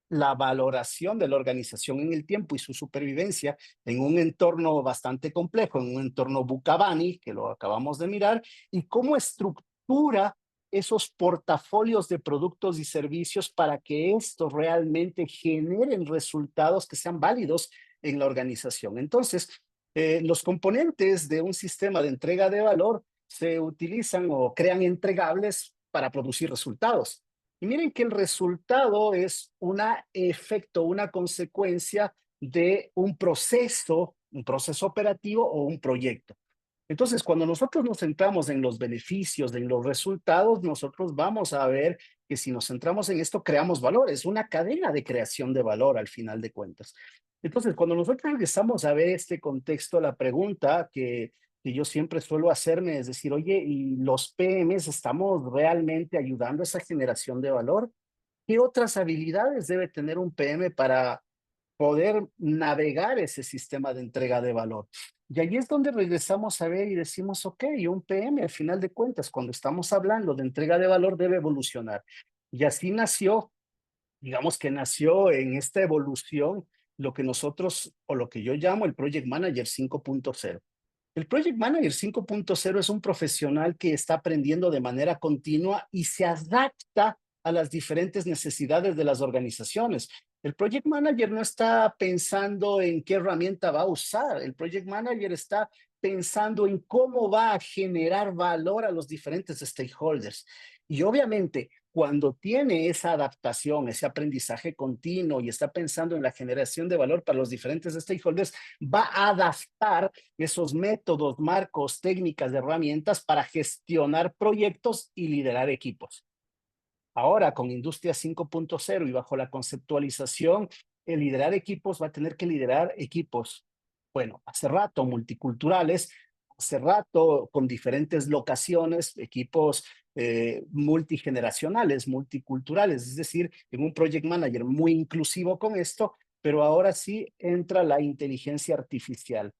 la valoración de la organización en el tiempo y su supervivencia en un entorno bastante complejo, en un entorno Bucabani, que lo acabamos de mirar, y cómo estructura esos portafolios de productos y servicios para que estos realmente generen resultados que sean válidos en la organización. Entonces, los componentes de un sistema de entrega de valor se utilizan o crean entregables para producir resultados. Y miren que el resultado es un efecto, una consecuencia de un proceso operativo o un proyecto. Entonces, cuando nosotros nos centramos en los beneficios, en los resultados, nosotros vamos a ver que si nos centramos en esto, creamos valor. Es una cadena de creación de valor al final de cuentas. Entonces, cuando nosotros empezamos a ver este contexto, la pregunta que yo siempre suelo hacerme es decir, oye, ¿y los PMs estamos realmente ayudando a esa generación de valor? ¿Qué otras habilidades debe tener un PM para poder navegar ese sistema de entrega de valor? Y ahí es donde regresamos a ver y decimos, ok, un PM, al final de cuentas, cuando estamos hablando de entrega de valor, debe evolucionar. Y así nació, digamos que nació en esta evolución lo que nosotros, o lo que yo llamo el Project Manager 5.0. El Project Manager 5.0 es un profesional que está aprendiendo de manera continua y se adapta a las diferentes necesidades de las organizaciones. El Project Manager no está pensando en qué herramienta va a usar. El Project Manager está pensando en cómo va a generar valor a los diferentes stakeholders. Y obviamente, cuando tiene esa adaptación, ese aprendizaje continuo y está pensando en la generación de valor para los diferentes stakeholders, va a adaptar esos métodos, marcos, técnicas, herramientas para gestionar proyectos y liderar equipos. Ahora, con Industria 5.0 y bajo la conceptualización, el liderar equipos va a tener que liderar equipos, bueno, hace rato multiculturales, hace rato con diferentes locaciones, equipos multigeneracionales, multiculturales, es decir, en un project manager muy inclusivo con esto, pero ahora sí entra la inteligencia artificial.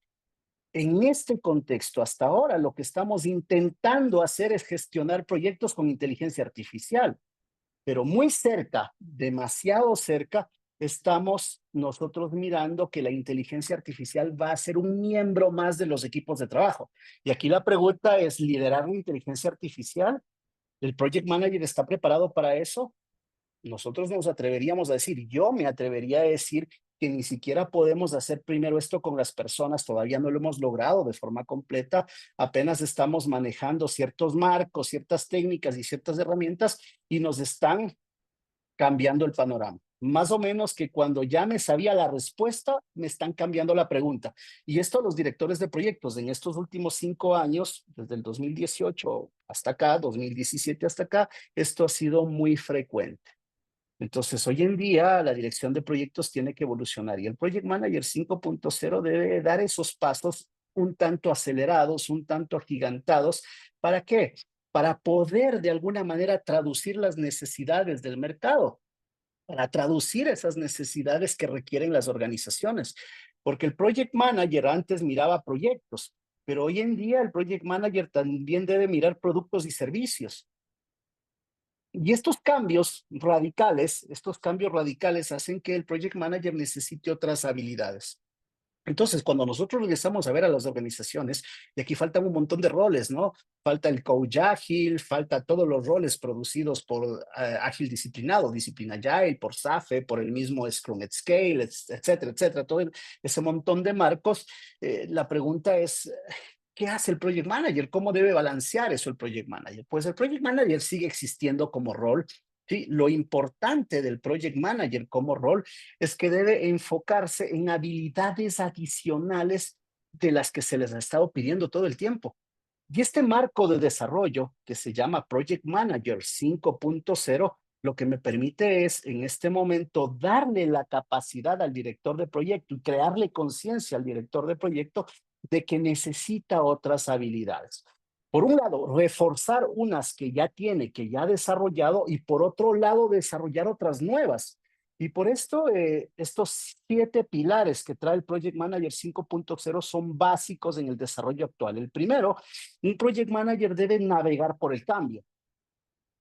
En este contexto, hasta ahora, lo que estamos intentando hacer es gestionar proyectos con inteligencia artificial, pero muy cerca, demasiado cerca, estamos nosotros mirando que la inteligencia artificial va a ser un miembro más de los equipos de trabajo. Y aquí la pregunta es, ¿liderar la inteligencia artificial? ¿El project manager está preparado para eso? Nosotros nos atreveríamos a decir, yo me atrevería a decir que ni siquiera podemos hacer primero esto con las personas, todavía no lo hemos logrado de forma completa, apenas estamos manejando ciertos marcos, ciertas técnicas y ciertas herramientas y nos están cambiando el panorama. Más o menos que cuando ya me sabía la respuesta, me están cambiando la pregunta. Y esto los directores de proyectos en estos últimos 5 años, desde el 2018 hasta acá, 2017 hasta acá, esto ha sido muy frecuente. Entonces, hoy en día la dirección de proyectos tiene que evolucionar y el Project Manager 5.0 debe dar esos pasos un tanto acelerados, un tanto agigantados. ¿Para qué? Para poder de alguna manera traducir las necesidades del mercado, para traducir esas necesidades que requieren las organizaciones. Porque el Project Manager antes miraba proyectos, pero hoy en día el Project Manager también debe mirar productos y servicios. Y estos cambios radicales hacen que el project manager necesite otras habilidades. Entonces, cuando nosotros regresamos a ver a las organizaciones, y aquí faltan un montón de roles, ¿no? Falta el coach ágil, falta todos los roles producidos por ágil disciplinado, disciplina agile, por SAFe, por el mismo Scrum at Scale, etcétera, etcétera, todo ese montón de marcos. La pregunta es, ¿qué hace el Project Manager? ¿Cómo debe balancear eso el Project Manager? Pues el Project Manager sigue existiendo como rol. Sí, lo importante del Project Manager como rol es que debe enfocarse en habilidades adicionales de las que se les ha estado pidiendo todo el tiempo. Y este marco de desarrollo que se llama Project Manager 5.0, lo que me permite es en este momento darle la capacidad al director de proyecto y crearle conciencia al director de proyecto de que necesita otras habilidades. Por un lado, reforzar unas que ya tiene, que ya ha desarrollado, y por otro lado, desarrollar otras nuevas. Y por esto, estos 7 pilares que trae el Project Manager 5.0 son básicos en el desarrollo actual. El primero, un Project Manager debe navegar por el cambio.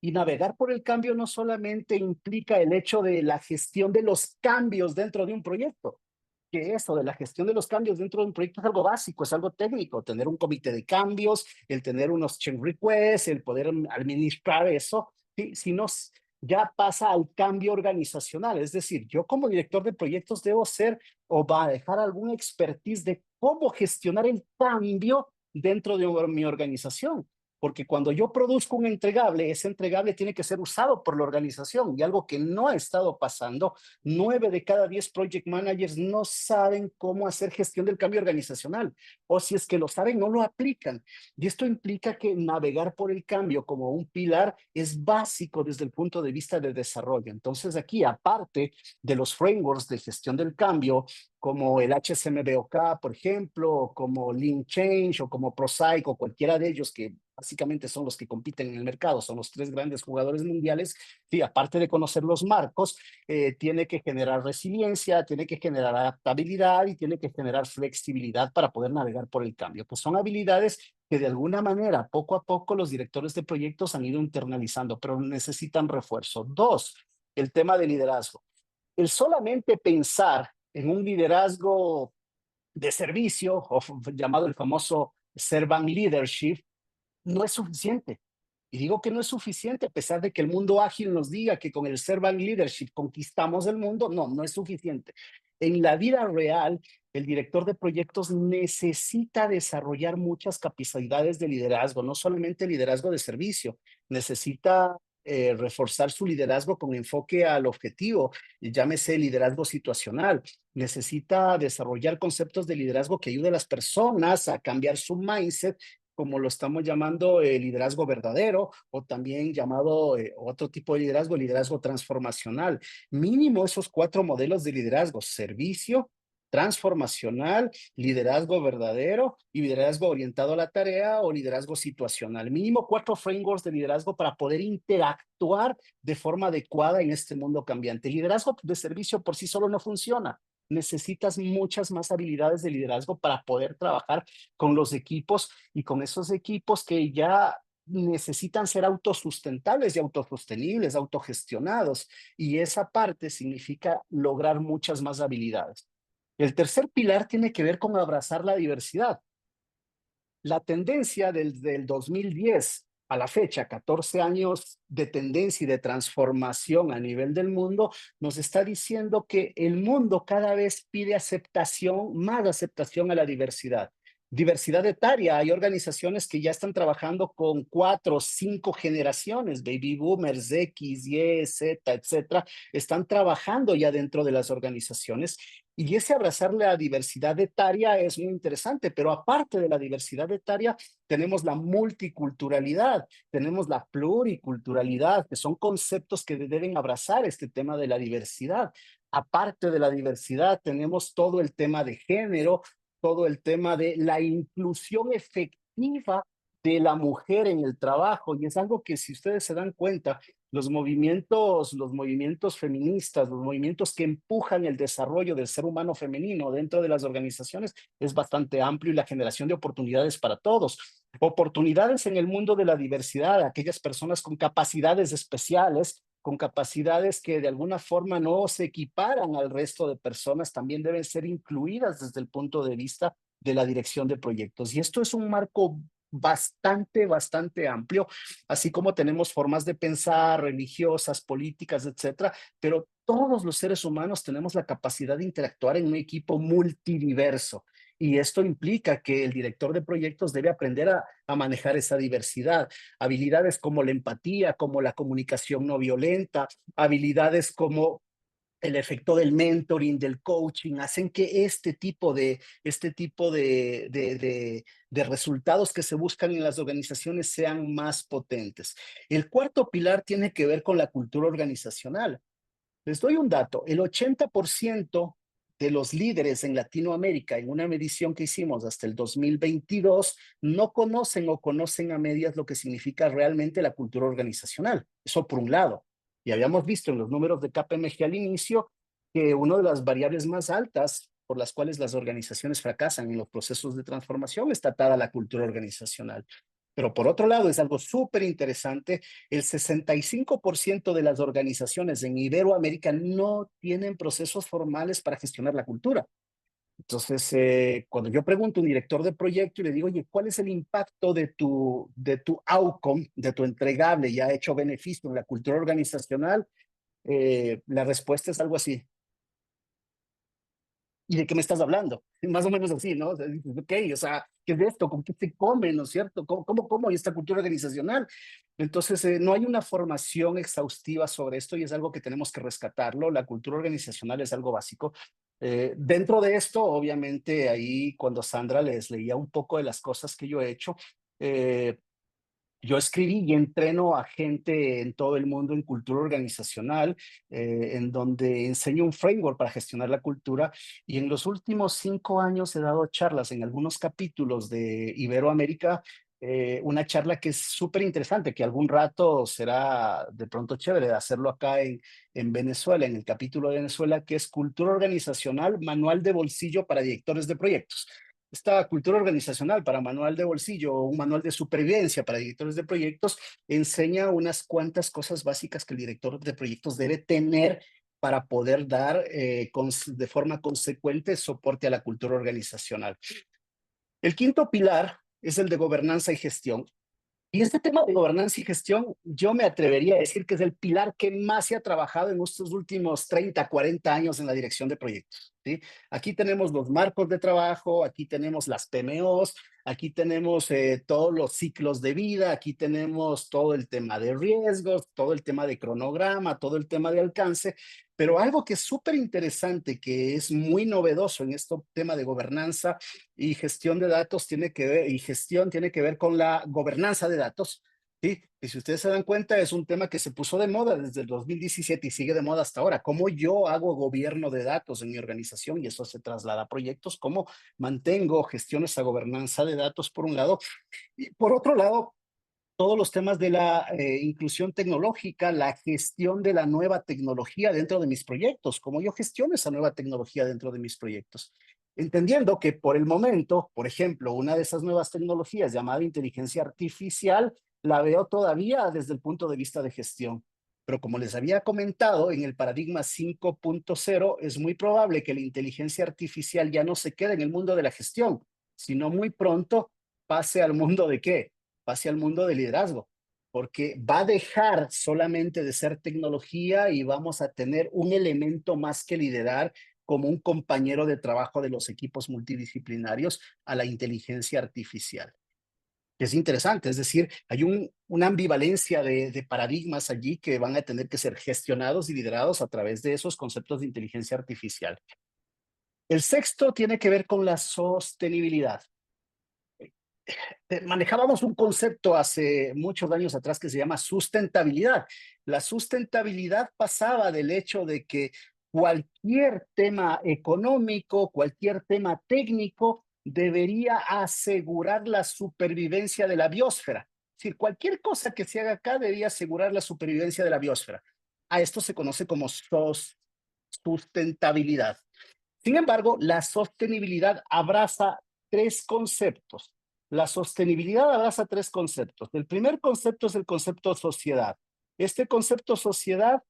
Y navegar por el cambio no solamente implica el hecho de la gestión de los cambios dentro de un proyecto, que eso de la gestión de los cambios dentro de un proyecto es algo básico, es algo técnico, tener un comité de cambios, el tener unos change requests, el poder administrar eso, ¿sí? Si no, ya pasa al cambio organizacional, es decir, yo como director de proyectos debo ser o va a dejar algún expertise de cómo gestionar el cambio dentro de mi organización. Porque cuando yo produzco un entregable, ese entregable tiene que ser usado por la organización y algo que no ha estado pasando. 9 de cada 10 project managers no saben cómo hacer gestión del cambio organizacional, o si es que lo saben, no lo aplican. Y esto implica que navegar por el cambio como un pilar es básico desde el punto de vista de desarrollo. Entonces aquí, aparte de los frameworks de gestión del cambio, como el HSMBOK, por ejemplo, como Lean Change o como Prosaic o cualquiera de ellos que básicamente son los que compiten en el mercado, son los 3 grandes jugadores mundiales, y aparte de conocer los marcos, tiene que generar resiliencia, tiene que generar adaptabilidad y tiene que generar flexibilidad para poder navegar por el cambio. Pues son habilidades que de alguna manera, poco a poco, los directores de proyectos han ido internalizando, pero necesitan refuerzo. 2, el tema de liderazgo. El solamente pensar en un liderazgo de servicio, o llamado el famoso servant leadership, no es suficiente. Y digo que no es suficiente a pesar de que el mundo ágil nos diga que con el servant leadership conquistamos el mundo. No, no es suficiente. En la vida real, el director de proyectos necesita desarrollar muchas capacidades de liderazgo, no solamente liderazgo de servicio, necesita reforzar su liderazgo con enfoque al objetivo, llámese liderazgo situacional, necesita desarrollar conceptos de liderazgo que ayuden a las personas a cambiar su mindset, como lo estamos llamando liderazgo verdadero, o también llamado otro tipo de liderazgo, liderazgo transformacional. Mínimo esos 4 modelos de liderazgo: servicio, transformacional, liderazgo verdadero y liderazgo orientado a la tarea o liderazgo situacional. Mínimo 4 frameworks de liderazgo para poder interactuar de forma adecuada en este mundo cambiante. El liderazgo de servicio por sí solo no funciona. Necesitas muchas más habilidades de liderazgo para poder trabajar con los equipos y con esos equipos que ya necesitan ser autosustentables y autosostenibles, autogestionados. Y esa parte significa lograr muchas más habilidades. El tercer pilar tiene que ver con abrazar la diversidad. La tendencia desde el 2010 a la fecha, 14 años de tendencia y de transformación a nivel del mundo, nos está diciendo que el mundo cada vez pide aceptación, más aceptación a la diversidad. Diversidad etaria, hay organizaciones que ya están trabajando con 4 o 5 generaciones, baby boomers, X, Y, Z, etcétera, están trabajando ya dentro de las organizaciones. Y ese abrazar la diversidad etaria es muy interesante, pero aparte de la diversidad etaria, tenemos la multiculturalidad, tenemos la pluriculturalidad, que son conceptos que deben abrazar este tema de la diversidad. Aparte de la diversidad, tenemos todo el tema de género, todo el tema de la inclusión efectiva de la mujer en el trabajo, y es algo que, si ustedes se dan cuenta, los movimientos feministas, los movimientos que empujan el desarrollo del ser humano femenino dentro de las organizaciones es bastante amplio, y la generación de oportunidades para todos. Oportunidades en el mundo de la diversidad, aquellas personas con capacidades especiales con capacidades que de alguna forma no se equiparan al resto de personas, también deben ser incluidas desde el punto de vista de la dirección de proyectos. Y esto es un marco bastante amplio, así como tenemos formas de pensar religiosas, políticas, etcétera, pero todos los seres humanos tenemos la capacidad de interactuar en un equipo multidiverso. Y esto implica que el director de proyectos debe aprender a manejar esa diversidad. Habilidades como la empatía, como la comunicación no violenta, habilidades como el efecto del mentoring, del coaching, hacen que este tipo de resultados que se buscan en las organizaciones sean más potentes. El cuarto pilar tiene que ver con la cultura organizacional. Les doy un dato, el 80% de los líderes en Latinoamérica, en una medición que hicimos hasta el 2022, no conocen o conocen a medias lo que significa realmente la cultura organizacional. Eso por un lado. Y habíamos visto en los números de KPMG al inicio que una de las variables más altas por las cuales las organizaciones fracasan en los procesos de transformación está atada a la cultura organizacional. Pero por otro lado, es algo súper interesante, el 65% de las organizaciones en Iberoamérica no tienen procesos formales para gestionar la cultura. Entonces, cuando yo pregunto a un director de proyecto y le digo, oye, ¿cuál es el impacto de tu outcome, de tu entregable y ha hecho beneficio en la cultura organizacional? La respuesta es algo así. ¿Y de qué me estás hablando? Más o menos así, ¿no? O sea, dices, ok, o sea, ¿qué es esto? ¿Con qué se come, no es cierto? ¿Cómo hay esta cultura organizacional? Entonces, no hay una formación exhaustiva sobre esto y es algo que tenemos que rescatarlo. La cultura organizacional es algo básico. Dentro de esto, obviamente, ahí cuando Sandra les leía un poco de las cosas que yo he hecho, eh, yo escribí y entreno a gente en todo el mundo en cultura organizacional, en donde enseño un framework para gestionar la cultura. Y en los últimos 5 años he dado charlas en algunos capítulos de Iberoamérica, una charla que es súper interesante, que algún rato será de pronto chévere de hacerlo acá en Venezuela, en el capítulo de Venezuela, que es Cultura Organizacional, Manual de Bolsillo para Directores de Proyectos. Esta cultura organizacional para manual de bolsillo o un manual de supervivencia para directores de proyectos enseña unas cuantas cosas básicas que el director de proyectos debe tener para poder dar de forma consecuente soporte a la cultura organizacional. El quinto pilar es el de gobernanza y gestión. Y este tema de gobernanza y gestión, yo me atrevería a decir que es el pilar que más se ha trabajado en estos últimos 30, 40 años en la dirección de proyectos, ¿sí? Aquí tenemos los marcos de trabajo, aquí tenemos las PMOs, aquí tenemos todos los ciclos de vida, aquí tenemos todo el tema de riesgos, todo el tema de cronograma, todo el tema de alcance, pero algo que es súper interesante, que es muy novedoso en este tema de gobernanza y gestión de datos tiene que ver con la gobernanza de datos, ¿sí? Y si ustedes se dan cuenta, es un tema que se puso de moda desde el 2017 y sigue de moda hasta ahora. ¿Cómo yo hago gobierno de datos en mi organización? Y eso se traslada a proyectos. ¿Cómo mantengo, gestiono esa gobernanza de datos por un lado? Y por otro lado, todos los temas de la inclusión tecnológica, la gestión de la nueva tecnología dentro de mis proyectos, cómo yo gestiono esa nueva tecnología dentro de mis proyectos. Entendiendo que por el momento, por ejemplo, una de esas nuevas tecnologías llamada inteligencia artificial, la veo todavía desde el punto de vista de gestión. Pero como les había comentado, en el paradigma 5.0 es muy probable que la inteligencia artificial ya no se quede en el mundo de la gestión, sino muy pronto pase al mundo de ¿qué? Pase al mundo del liderazgo, porque va a dejar solamente de ser tecnología y vamos a tener un elemento más que liderar como un compañero de trabajo de los equipos multidisciplinarios a la inteligencia artificial. Es interesante, es decir, hay una ambivalencia de paradigmas allí que van a tener que ser gestionados y liderados a través de esos conceptos de inteligencia artificial. El sexto tiene que ver con la sostenibilidad. Manejábamos un concepto hace muchos años atrás que se llama sustentabilidad. La sustentabilidad pasaba del hecho de que cualquier tema económico, cualquier tema técnico debería asegurar la supervivencia de la biosfera. Es decir, cualquier cosa que se haga acá debería asegurar la supervivencia de la biosfera. A esto se conoce como sustentabilidad. Sin embargo, la sostenibilidad abraza tres conceptos. La sostenibilidad abraza tres conceptos. El primer concepto es el concepto sociedad. Este concepto sociedad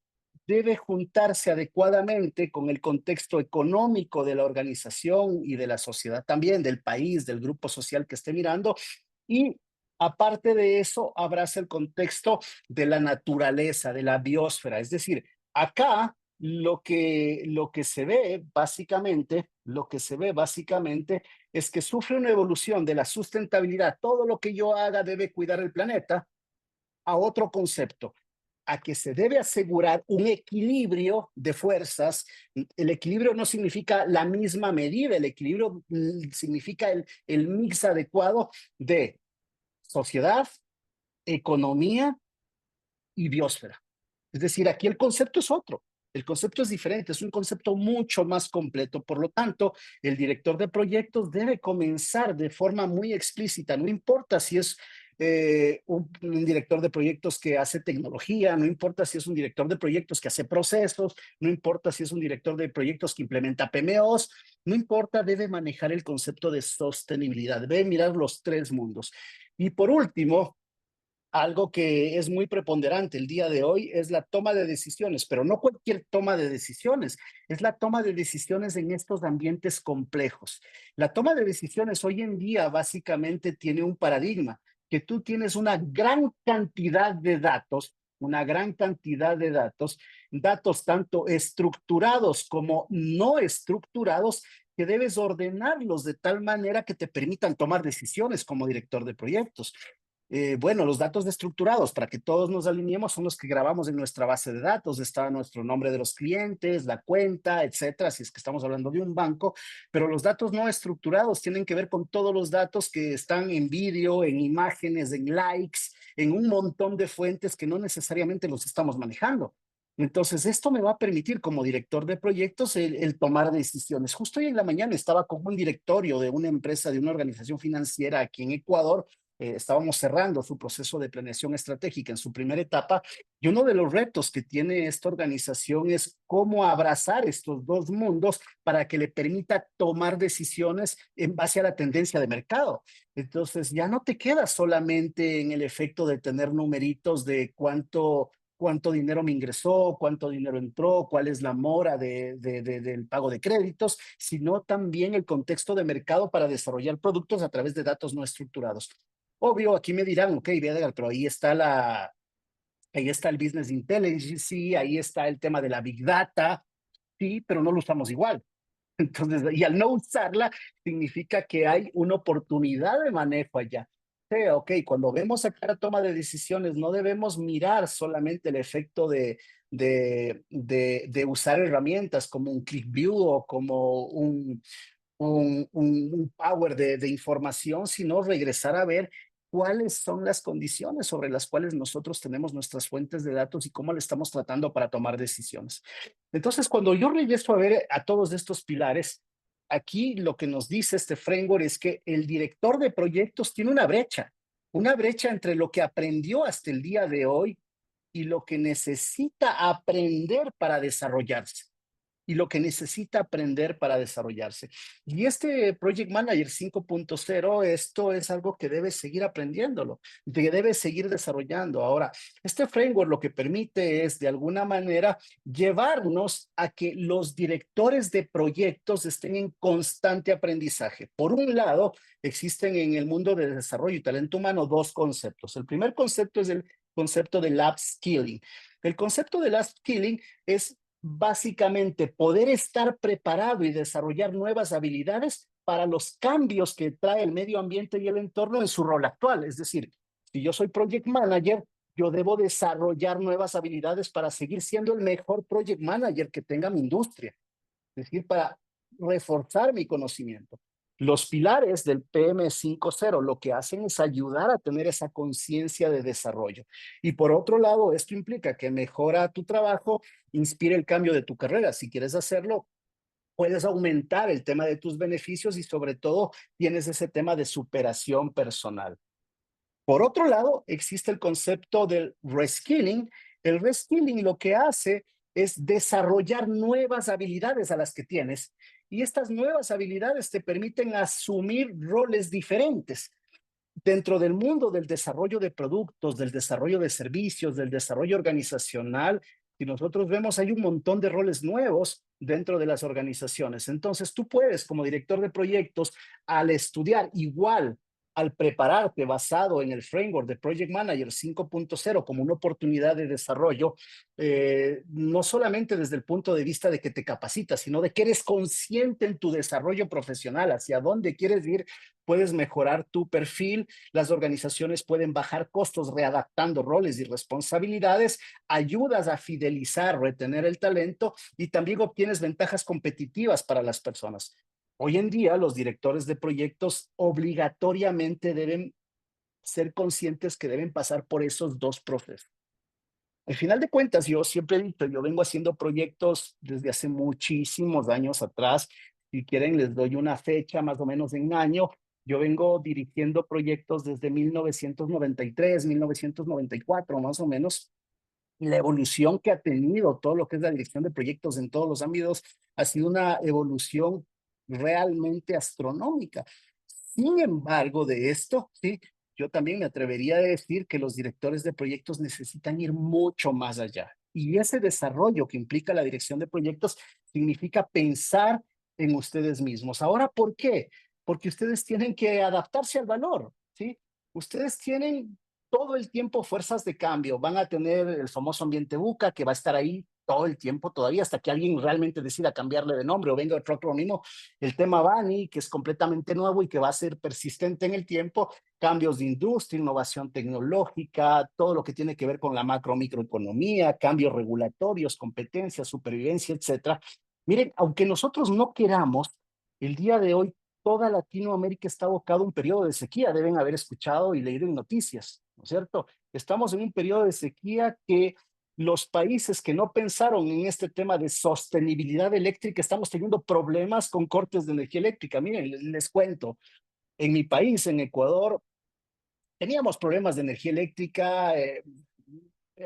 debe juntarse adecuadamente con el contexto económico de la organización y de la sociedad también, del país, del grupo social que esté mirando. Y aparte de eso, abraza el contexto de la naturaleza, de la biosfera. Es decir, acá lo que se ve básicamente, es que sufre una evolución de la sustentabilidad. Todo lo que yo haga debe cuidar el planeta, a otro concepto, a que se debe asegurar un equilibrio de fuerzas. El equilibrio no significa la misma medida, el equilibrio significa el mix adecuado de sociedad, economía y biosfera. Es decir, aquí el concepto es otro. El concepto es diferente, es un concepto mucho más completo. Por lo tanto, el director de proyectos debe comenzar de forma muy explícita. No importa si es un director de proyectos que hace tecnología, no importa si es un director de proyectos que hace procesos, no importa si es un director de proyectos que implementa PMOs, no importa, debe manejar el concepto de sostenibilidad, debe mirar los tres mundos. Y por último, algo que es muy preponderante el día de hoy es la toma de decisiones, pero no cualquier toma de decisiones, es la toma de decisiones en estos ambientes complejos. La toma de decisiones hoy en día básicamente tiene un paradigma, que tú tienes una gran cantidad de datos, datos tanto estructurados como no estructurados, que debes ordenarlos de tal manera que te permitan tomar decisiones como director de proyectos. Bueno, los datos estructurados, para que todos nos alineemos, son los que grabamos en nuestra base de datos. Está nuestro nombre de los clientes, la cuenta, etcétera, si es que estamos hablando de un banco. Pero los datos no estructurados tienen que ver con todos los datos que están en vídeo, en imágenes, en likes, en un montón de fuentes que no necesariamente los estamos manejando. Entonces, esto me va a permitir como director de proyectos el tomar decisiones. Justo hoy en la mañana estaba con un directorio de una empresa, de una organización financiera aquí en Ecuador. Estábamos cerrando su proceso de planeación estratégica en su primera etapa, y uno de los retos que tiene esta organización es cómo abrazar estos dos mundos para que le permita tomar decisiones en base a la tendencia de mercado. Entonces, ya no te quedas solamente en el efecto de tener numeritos de cuánto dinero me ingresó, cuánto dinero entró, cuál es la mora del pago de créditos, sino también el contexto de mercado para desarrollar productos a través de datos no estructurados. Obvio, aquí me dirán, ok, Edgar, pero ahí está el business intelligence, sí, ahí está el tema de la big data, sí, pero no lo usamos igual. Entonces, y al no usarla, significa que hay una oportunidad de manejo allá. Sí, ok, cuando vemos acá la toma de decisiones, no debemos mirar solamente el efecto de usar herramientas como un ClickView o como un power de información, sino regresar a ver cuáles son las condiciones sobre las cuales nosotros tenemos nuestras fuentes de datos y cómo le estamos tratando para tomar decisiones. Entonces, cuando yo regreso a ver a todos estos pilares, aquí lo que nos dice este framework es que el director de proyectos tiene una brecha entre lo que aprendió hasta el día de hoy y lo que necesita aprender para desarrollarse y lo que necesita aprender para desarrollarse. Y este Project Manager 5.0, esto es algo que debe seguir aprendiéndolo, que debe seguir desarrollando. Ahora, este framework lo que permite es, de alguna manera, llevarnos a que los directores de proyectos estén en constante aprendizaje. Por un lado, existen en el mundo de desarrollo y talento humano dos conceptos. El primer concepto es el concepto del upskilling. El concepto del upskilling es básicamente poder estar preparado y desarrollar nuevas habilidades para los cambios que trae el medio ambiente y el entorno en su rol actual. Es decir, si yo soy project manager, yo debo desarrollar nuevas habilidades para seguir siendo el mejor project manager que tenga mi industria. Es decir, para reforzar mi conocimiento. Los pilares del PM5.0 lo que hacen es ayudar a tener esa conciencia de desarrollo. Y por otro lado, esto implica que mejora tu trabajo, inspira el cambio de tu carrera. Si quieres hacerlo, puedes aumentar el tema de tus beneficios y sobre todo tienes ese tema de superación personal. Por otro lado, existe el concepto del reskilling. El reskilling lo que hace es desarrollar nuevas habilidades a las que tienes, y estas nuevas habilidades te permiten asumir roles diferentes. dentro del mundo del desarrollo de productos, del desarrollo de servicios, del desarrollo organizacional, si nosotros vemos, hay un montón de roles nuevos dentro de las organizaciones. Entonces, tú puedes, como director de proyectos, al estudiar igual, al prepararte basado en el framework de Project Manager 5.0 como una oportunidad de desarrollo, no solamente desde el punto de vista de que te capacitas, sino de que eres consciente en tu desarrollo profesional, hacia dónde quieres ir, puedes mejorar tu perfil, las organizaciones pueden bajar costos readaptando roles y responsabilidades, ayudas a fidelizar, retener el talento y también obtienes ventajas competitivas para las personas. Hoy en día, los directores de proyectos obligatoriamente deben ser conscientes que deben pasar por esos dos procesos. Al final de cuentas, yo siempre he dicho, yo vengo haciendo proyectos desde hace muchísimos años atrás. Si quieren, les doy una fecha más o menos en año. Yo vengo dirigiendo proyectos desde 1993, 1994, más o menos. Y la evolución que ha tenido todo lo que es la dirección de proyectos en todos los ámbitos ha sido una evolución realmente astronómica. Sin embargo, de esto, sí, yo también me atrevería a decir que los directores de proyectos necesitan ir mucho más allá. Y ese desarrollo que implica la dirección de proyectos significa pensar en ustedes mismos. Ahora, ¿por qué? Porque ustedes tienen que adaptarse al valor, ¿sí? Ustedes tienen todo el tiempo fuerzas de cambio. Van a tener el famoso ambiente buca que va a estar ahí todo el tiempo todavía hasta que alguien realmente decida cambiarle de nombre o venga otro acrónimo. El tema Bani, que es completamente nuevo y que va a ser persistente en el tiempo, cambios de industria, innovación tecnológica, todo lo que tiene que ver con la macro-microeconomía, cambios regulatorios, competencias, supervivencia, etcétera. Miren, aunque nosotros no queramos, el día de hoy toda Latinoamérica está abocada a un periodo de sequía, deben haber escuchado y leído en noticias, ¿no es cierto? Estamos en un periodo de sequía que los países que no pensaron en este tema de sostenibilidad eléctrica estamos teniendo problemas con cortes de energía eléctrica. Miren, les cuento, en mi país, en Ecuador, teníamos problemas de energía eléctrica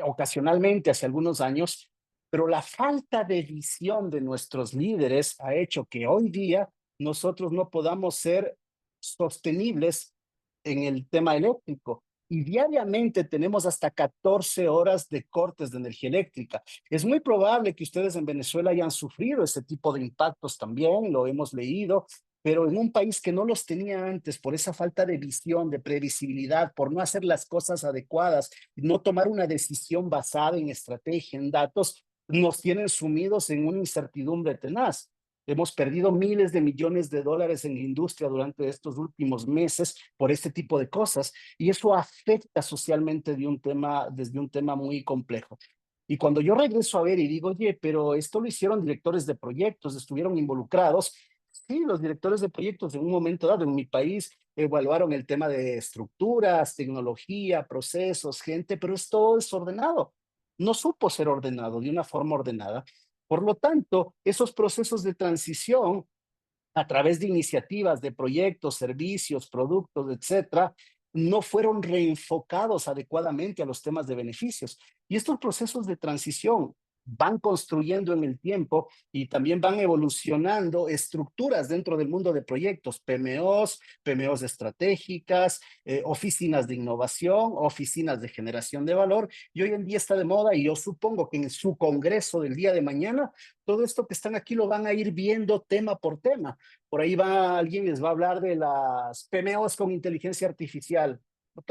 ocasionalmente hace algunos años, pero la falta de visión de nuestros líderes ha hecho que hoy día nosotros no podamos ser sostenibles en el tema eléctrico. Y diariamente tenemos hasta 14 horas de cortes de energía eléctrica. Es muy probable que ustedes en Venezuela hayan sufrido ese tipo de impactos también, lo hemos leído, pero en un país que no los tenía antes por esa falta de visión, de previsibilidad, por no hacer las cosas adecuadas, no tomar una decisión basada en estrategia, en datos, nos tienen sumidos en una incertidumbre tenaz. Hemos perdido miles de millones de dólares en la industria durante estos últimos meses por este tipo de cosas y eso afecta socialmente desde un tema muy complejo. Y cuando yo regreso a ver y digo, oye, pero esto lo hicieron directores de proyectos, estuvieron involucrados. Sí, los directores de proyectos en un momento dado en mi país evaluaron el tema de estructuras, tecnología, procesos, gente, pero es todo desordenado. No supo ser ordenado de una forma ordenada. Por lo tanto, esos procesos de transición a través de iniciativas, de proyectos, servicios, productos, etcétera, no fueron reenfocados adecuadamente a los temas de beneficios. Y estos procesos de transición van construyendo en el tiempo y también van evolucionando estructuras dentro del mundo de proyectos, PMOs, PMOs estratégicas, oficinas de innovación, oficinas de generación de valor, y hoy en día está de moda y yo supongo que en su congreso del día de mañana, todo esto que están aquí lo van a ir viendo tema por tema. Por ahí va alguien, les va a hablar de las PMOs con inteligencia artificial. Ok,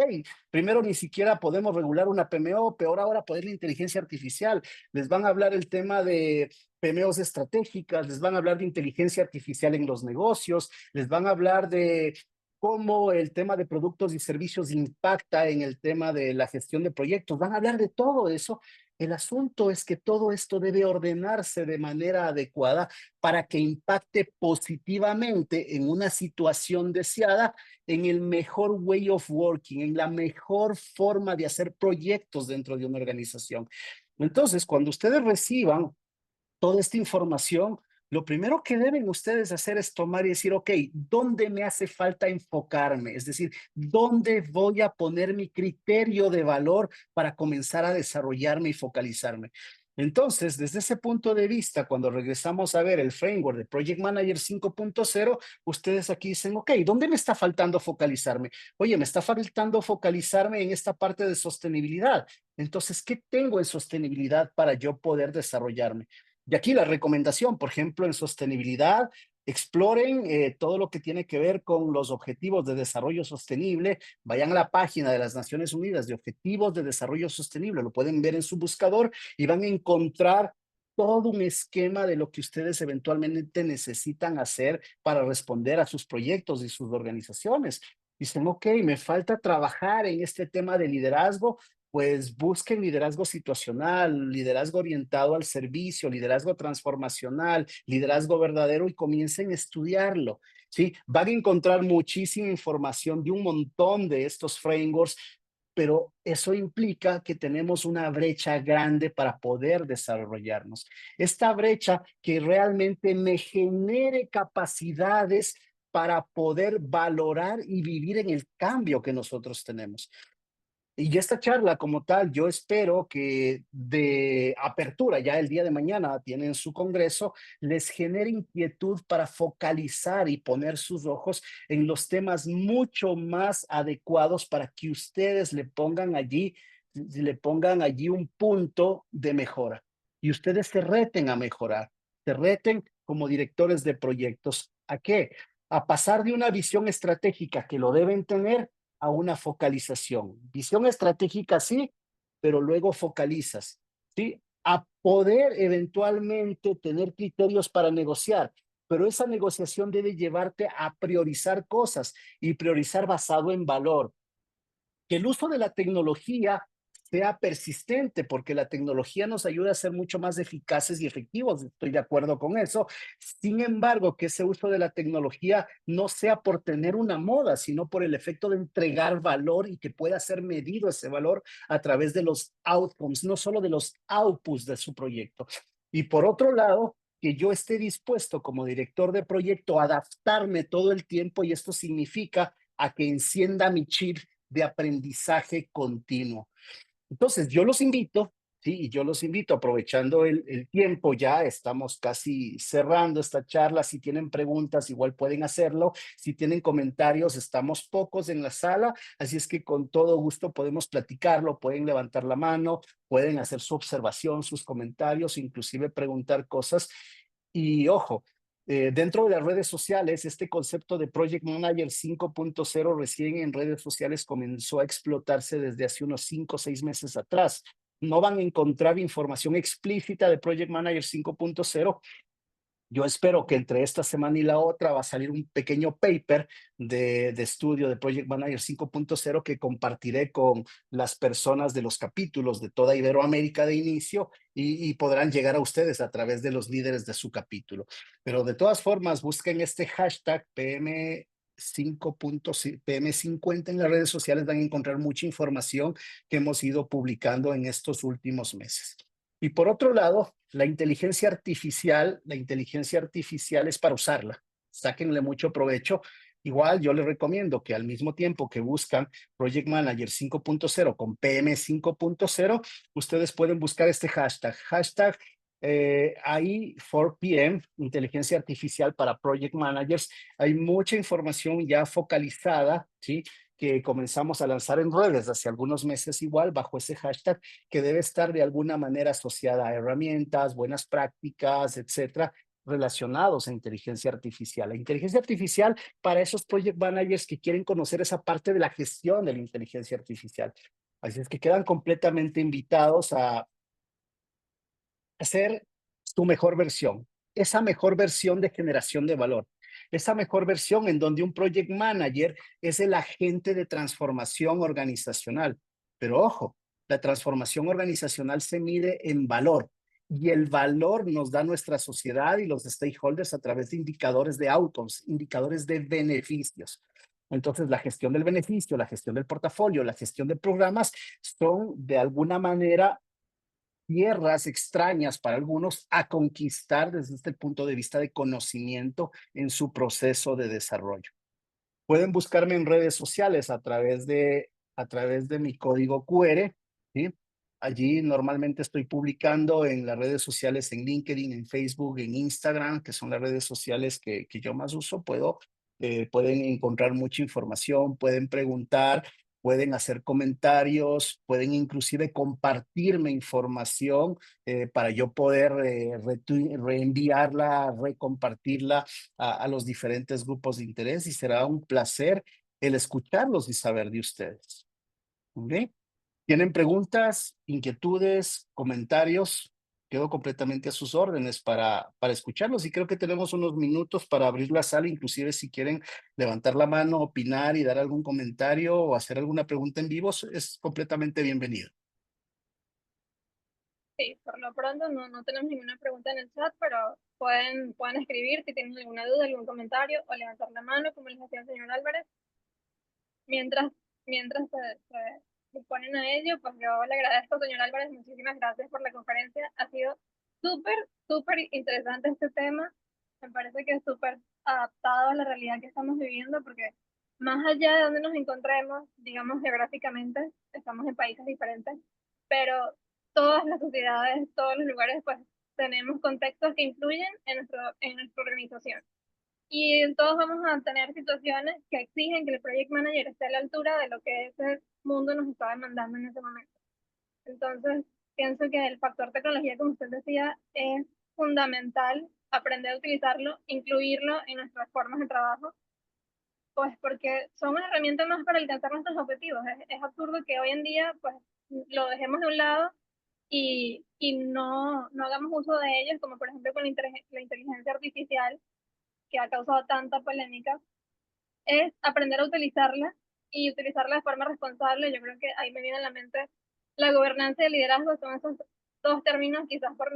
primero ni siquiera podemos regular una PMO, peor ahora poder la inteligencia artificial. Les van a hablar el tema de PMOs estratégicas, les van a hablar de inteligencia artificial en los negocios, les van a hablar de cómo el tema de productos y servicios impacta en el tema de la gestión de proyectos. Van a hablar de todo eso. El asunto es que todo esto debe ordenarse de manera adecuada para que impacte positivamente en una situación deseada, en el mejor way of working, en la mejor forma de hacer proyectos dentro de una organización. Entonces, cuando ustedes reciban toda esta información, lo primero que deben ustedes hacer es tomar y decir, ok, ¿dónde me hace falta enfocarme? Es decir, ¿dónde voy a poner mi criterio de valor para comenzar a desarrollarme y focalizarme? Entonces, desde ese punto de vista, cuando regresamos a ver el framework de Project Manager 5.0, ustedes aquí dicen, ok, ¿dónde me está faltando focalizarme? Oye, me está faltando focalizarme en esta parte de sostenibilidad. Entonces, ¿qué tengo en sostenibilidad para yo poder desarrollarme? Y aquí la recomendación, por ejemplo, en sostenibilidad, exploren todo lo que tiene que ver con los objetivos de desarrollo sostenible. Vayan a la página de las Naciones Unidas de Objetivos de Desarrollo Sostenible, lo pueden ver en su buscador y van a encontrar todo un esquema de lo que ustedes eventualmente necesitan hacer para responder a sus proyectos y sus organizaciones. Dicen, ok, me falta trabajar en este tema de liderazgo, pues busquen liderazgo situacional, liderazgo orientado al servicio, liderazgo transformacional, liderazgo verdadero y comiencen a estudiarlo. ¿Sí? Van a encontrar muchísima información de un montón de estos frameworks, pero eso implica que tenemos una brecha grande para poder desarrollarnos. Esta brecha que realmente me genere capacidades para poder valorar y vivir en el cambio que nosotros tenemos. Y esta charla como tal, yo espero que de apertura, ya el día de mañana tienen su congreso, les genere inquietud para focalizar y poner sus ojos en los temas mucho más adecuados para que ustedes le pongan allí un punto de mejora. Y ustedes se reten a mejorar, se reten como directores de proyectos. ¿A qué? A pasar de una visión estratégica que lo deben tener a una focalización. Visión estratégica sí, pero luego focalizas, ¿sí? A poder eventualmente tener criterios para negociar, pero esa negociación debe llevarte a priorizar cosas y priorizar basado en valor. Que el uso de la tecnología sea persistente, porque la tecnología nos ayuda a ser mucho más eficaces y efectivos, estoy de acuerdo con eso. Sin embargo, que ese uso de la tecnología no sea por tener una moda, sino por el efecto de entregar valor y que pueda ser medido ese valor a través de los outcomes, no solo de los outputs de su proyecto. Y por otro lado, que yo esté dispuesto como director de proyecto a adaptarme todo el tiempo, y esto significa a que encienda mi chip de aprendizaje continuo. Entonces, yo los invito, sí, y yo los invito, aprovechando el tiempo, ya estamos casi cerrando esta charla. Si tienen preguntas, igual pueden hacerlo. Si tienen comentarios, estamos pocos en la sala, así es que con todo gusto podemos platicarlo, pueden levantar la mano, pueden hacer su observación, sus comentarios, inclusive preguntar cosas. Y ojo, dentro de las redes sociales, este concepto de Project Manager 5.0 recién en redes sociales comenzó a explotarse desde hace unos 5 o 6 meses atrás. No van a encontrar información explícita de Project Manager 5.0. Yo espero que entre esta semana y la otra va a salir un pequeño paper de estudio de Project Manager 5.0 que compartiré con las personas de los capítulos de toda Iberoamérica de inicio y podrán llegar a ustedes a través de los líderes de su capítulo. Pero de todas formas, busquen este hashtag PM50 en las redes sociales, van a encontrar mucha información que hemos ido publicando en estos últimos meses. Y por otro lado, la inteligencia artificial es para usarla. Sáquenle mucho provecho. Igual yo les recomiendo que al mismo tiempo que buscan Project Manager 5.0 con PM 5.0, ustedes pueden buscar este hashtag AI4PM, inteligencia artificial para Project Managers. Hay mucha información ya focalizada, ¿sí? Que comenzamos a lanzar en redes hace algunos meses igual bajo ese hashtag, que debe estar de alguna manera asociada a herramientas, buenas prácticas, etcétera, relacionados a inteligencia artificial. La inteligencia artificial para esos project managers que quieren conocer esa parte de la gestión de la inteligencia artificial. Así es que quedan completamente invitados a hacer su mejor versión, esa mejor versión de generación de valor, esa mejor versión en donde un project manager es el agente de transformación organizacional. Pero ojo, la transformación organizacional se mide en valor y el valor nos da nuestra sociedad y los stakeholders a través de indicadores de outcomes, indicadores de beneficios. Entonces, la gestión del beneficio, la gestión del portafolio, la gestión de programas son de alguna manera tierras extrañas para algunos a conquistar desde este punto de vista de conocimiento en su proceso de desarrollo. Pueden buscarme en redes sociales a través de mi código QR, ¿sí? Allí normalmente estoy publicando en las redes sociales, en LinkedIn, en Facebook, en Instagram, que son las redes sociales que yo más uso. Pueden encontrar mucha información, pueden preguntar, pueden hacer comentarios, pueden inclusive compartirme información para yo poder reenviarla, recompartirla a los diferentes grupos de interés y será un placer el escucharlos y saber de ustedes. ¿Ok? ¿Tienen preguntas, inquietudes, comentarios? Quedo completamente a sus órdenes para escucharlos y creo que tenemos unos minutos para abrir la sala, inclusive si quieren levantar la mano, opinar y dar algún comentario o hacer alguna pregunta en vivo, es completamente bienvenido. Sí, por lo pronto no tenemos ninguna pregunta en el chat, pero pueden escribir si tienen alguna duda, algún comentario o levantar la mano, como les decía el señor Álvarez. Mientras se disponen a ello, pues yo le agradezco, señor Álvarez, muchísimas gracias por la conferencia. Ha sido súper interesante este tema. Me parece que es súper adaptado a la realidad que estamos viviendo, porque más allá de donde nos encontremos, digamos geográficamente, estamos en países diferentes, pero todas las sociedades, todos los lugares, pues tenemos contextos que influyen en nuestra organización. Y todos vamos a tener situaciones que exigen que el project manager esté a la altura de lo que ese mundo nos está demandando en ese momento. Entonces, pienso que el factor tecnología, como usted decía, es fundamental aprender a utilizarlo, incluirlo en nuestras formas de trabajo, pues porque son una herramienta más para alcanzar nuestros objetivos. Es absurdo que hoy en día, pues, lo dejemos de un lado y no hagamos uso de ellos, como por ejemplo con la inteligencia artificial, que ha causado tanta polémica, es aprender a utilizarla y utilizarla de forma responsable. Yo creo que ahí me viene a la mente la gobernanza y el liderazgo, son esos dos términos quizás por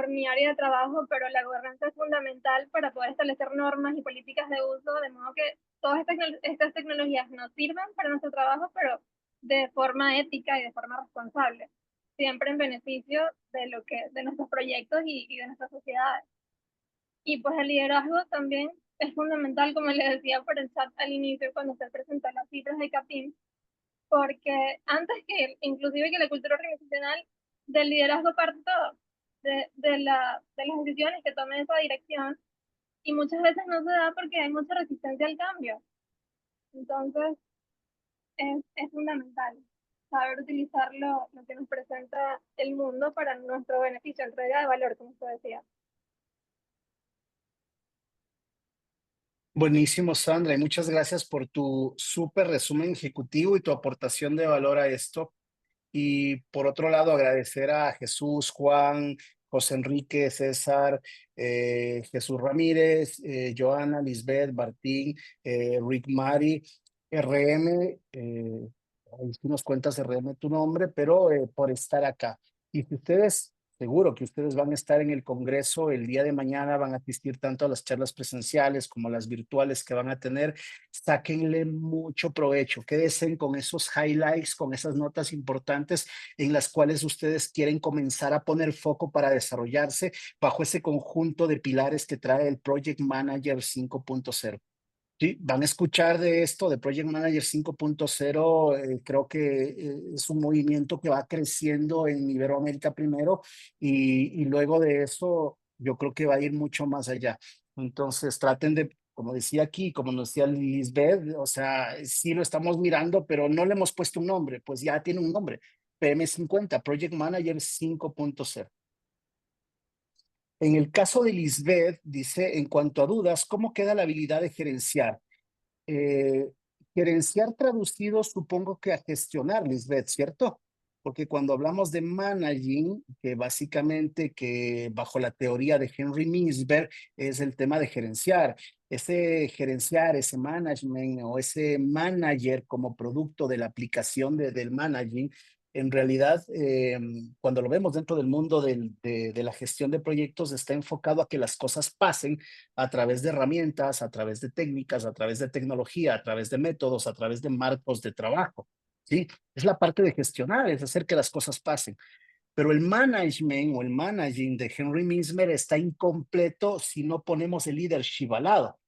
mi área de trabajo, pero la gobernanza es fundamental para poder establecer normas y políticas de uso, de modo que todas estas tecnologías nos sirvan para nuestro trabajo, pero de forma ética y de forma responsable, siempre en beneficio de nuestros proyectos y de nuestras sociedades. Y pues el liderazgo también es fundamental, como le decía por el chat al inicio, cuando se presentó las cifras de CAPIM, porque antes que, inclusive que la cultura organizacional, del liderazgo parte todo, de las decisiones que tome esa dirección, y muchas veces no se da porque hay mucha resistencia al cambio. Entonces, es fundamental saber utilizar lo que nos presenta el mundo para nuestro beneficio, entrega de valor, como usted decía. Buenísimo, Sandra, y muchas gracias por tu súper resumen ejecutivo y tu aportación de valor a esto. Y por otro lado, agradecer a Jesús, Juan, José Enrique, César, Jesús Ramírez, Joana, Lisbeth, Martín, Rick Mari, RM, ahí sí nos cuentas RM tu nombre, pero por estar acá. Y si ustedes, seguro que ustedes van a estar en el Congreso el día de mañana, van a asistir tanto a las charlas presenciales como a las virtuales que van a tener, sáquenle mucho provecho, quédense con esos highlights, con esas notas importantes en las cuales ustedes quieren comenzar a poner foco para desarrollarse bajo ese conjunto de pilares que trae el Project Manager 5.0. Sí, van a escuchar de esto, de Project Manager 5.0, creo que es un movimiento que va creciendo en Iberoamérica primero y luego de eso yo creo que va a ir mucho más allá. Entonces traten de, como decía aquí, como nos decía Lisbeth, o sea, sí lo estamos mirando, pero no le hemos puesto un nombre, pues ya tiene un nombre, PM50, Project Manager 5.0. En el caso de Lisbeth, dice, en cuanto a dudas, ¿cómo queda la habilidad de gerenciar? Eh, Gerenciar traducido supongo que a gestionar, Lisbeth, ¿cierto? Porque cuando hablamos de managing, que básicamente que bajo la teoría de Henry Mintzberg es el tema de gerenciar. Ese gerenciar, ese management o ese manager como producto de la aplicación del managing, en realidad, cuando lo vemos dentro del mundo de la gestión de proyectos, está enfocado a que las cosas pasen a través de herramientas, a través de técnicas, a través de tecnología, a través de métodos, a través de marcos de trabajo. ¿Sí? Es la parte de gestionar, es hacer que las cosas pasen. Pero el management o el managing de Henry Mintzberg está incompleto si no ponemos el leadership al lado.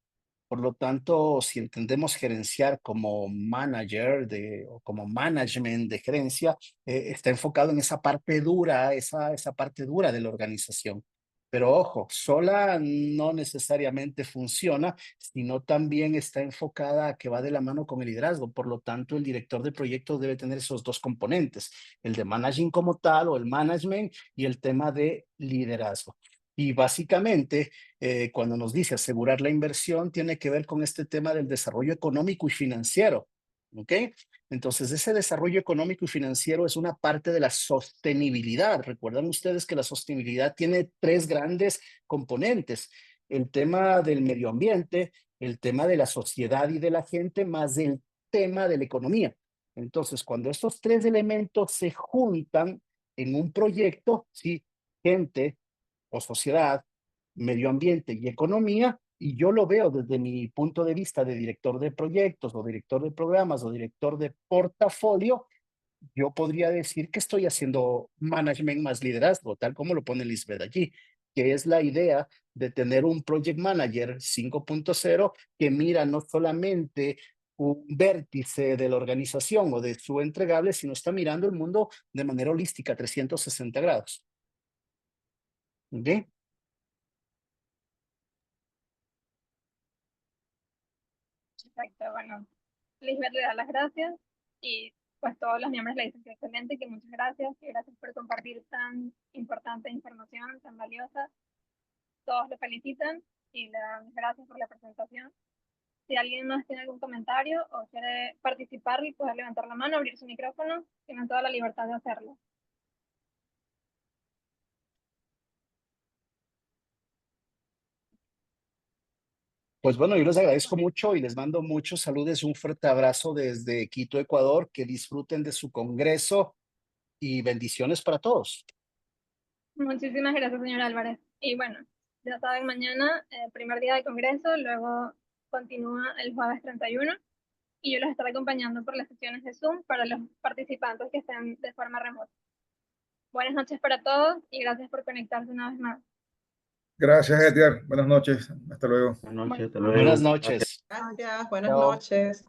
Por lo tanto, si entendemos gerenciar como manager o como management de gerencia, está enfocado en esa parte dura, esa parte dura de la organización. Pero ojo, sola no necesariamente funciona, sino también está enfocada a que va de la mano con el liderazgo. Por lo tanto, el director de proyectos debe tener esos dos componentes, el de managing como tal o el management y el tema de liderazgo. Y básicamente, cuando nos dice asegurar la inversión, tiene que ver con este tema del desarrollo económico y financiero. ¿Ok? Entonces, ese desarrollo económico y financiero es una parte de la sostenibilidad. Recuerdan ustedes que la sostenibilidad tiene tres grandes componentes: el tema del medio ambiente, el tema de la sociedad y de la gente, más el tema de la economía. Entonces, cuando estos tres elementos se juntan en un proyecto, sí, gente o sociedad, medio ambiente y economía, y yo lo veo desde mi punto de vista de director de proyectos o director de programas o director de portafolio, yo podría decir que estoy haciendo management más liderazgo, tal como lo pone Lisbeth allí, que es la idea de tener un project manager 5.0 que mira no solamente un vértice de la organización o de su entregable, sino está mirando el mundo de manera holística, 360 grados. ¿Ok? Perfecto, bueno, Lisbeth le da las gracias y pues todos los miembros le dicen que excelente, que muchas gracias, que gracias por compartir tan importante información, tan valiosa. Todos lo felicitan y le dan las gracias por la presentación. Si alguien más tiene algún comentario o quiere participar, puede levantar la mano, abrir su micrófono, tienen toda la libertad de hacerlo. Pues bueno, yo les agradezco mucho y les mando muchos saludos, un fuerte abrazo desde Quito, Ecuador, que disfruten de su congreso y bendiciones para todos. Muchísimas gracias, señor Álvarez. Y bueno, ya saben, mañana, primer día de congreso, luego continúa el jueves 31 y yo los estaré acompañando por las sesiones de Zoom para los participantes que estén de forma remota. Buenas noches para todos y gracias por conectarse una vez más. Gracias, Edgar. Buenas noches. Hasta luego. Buenas noches, hasta Buenas luego. noches. Gracias, buenas Chao. noches.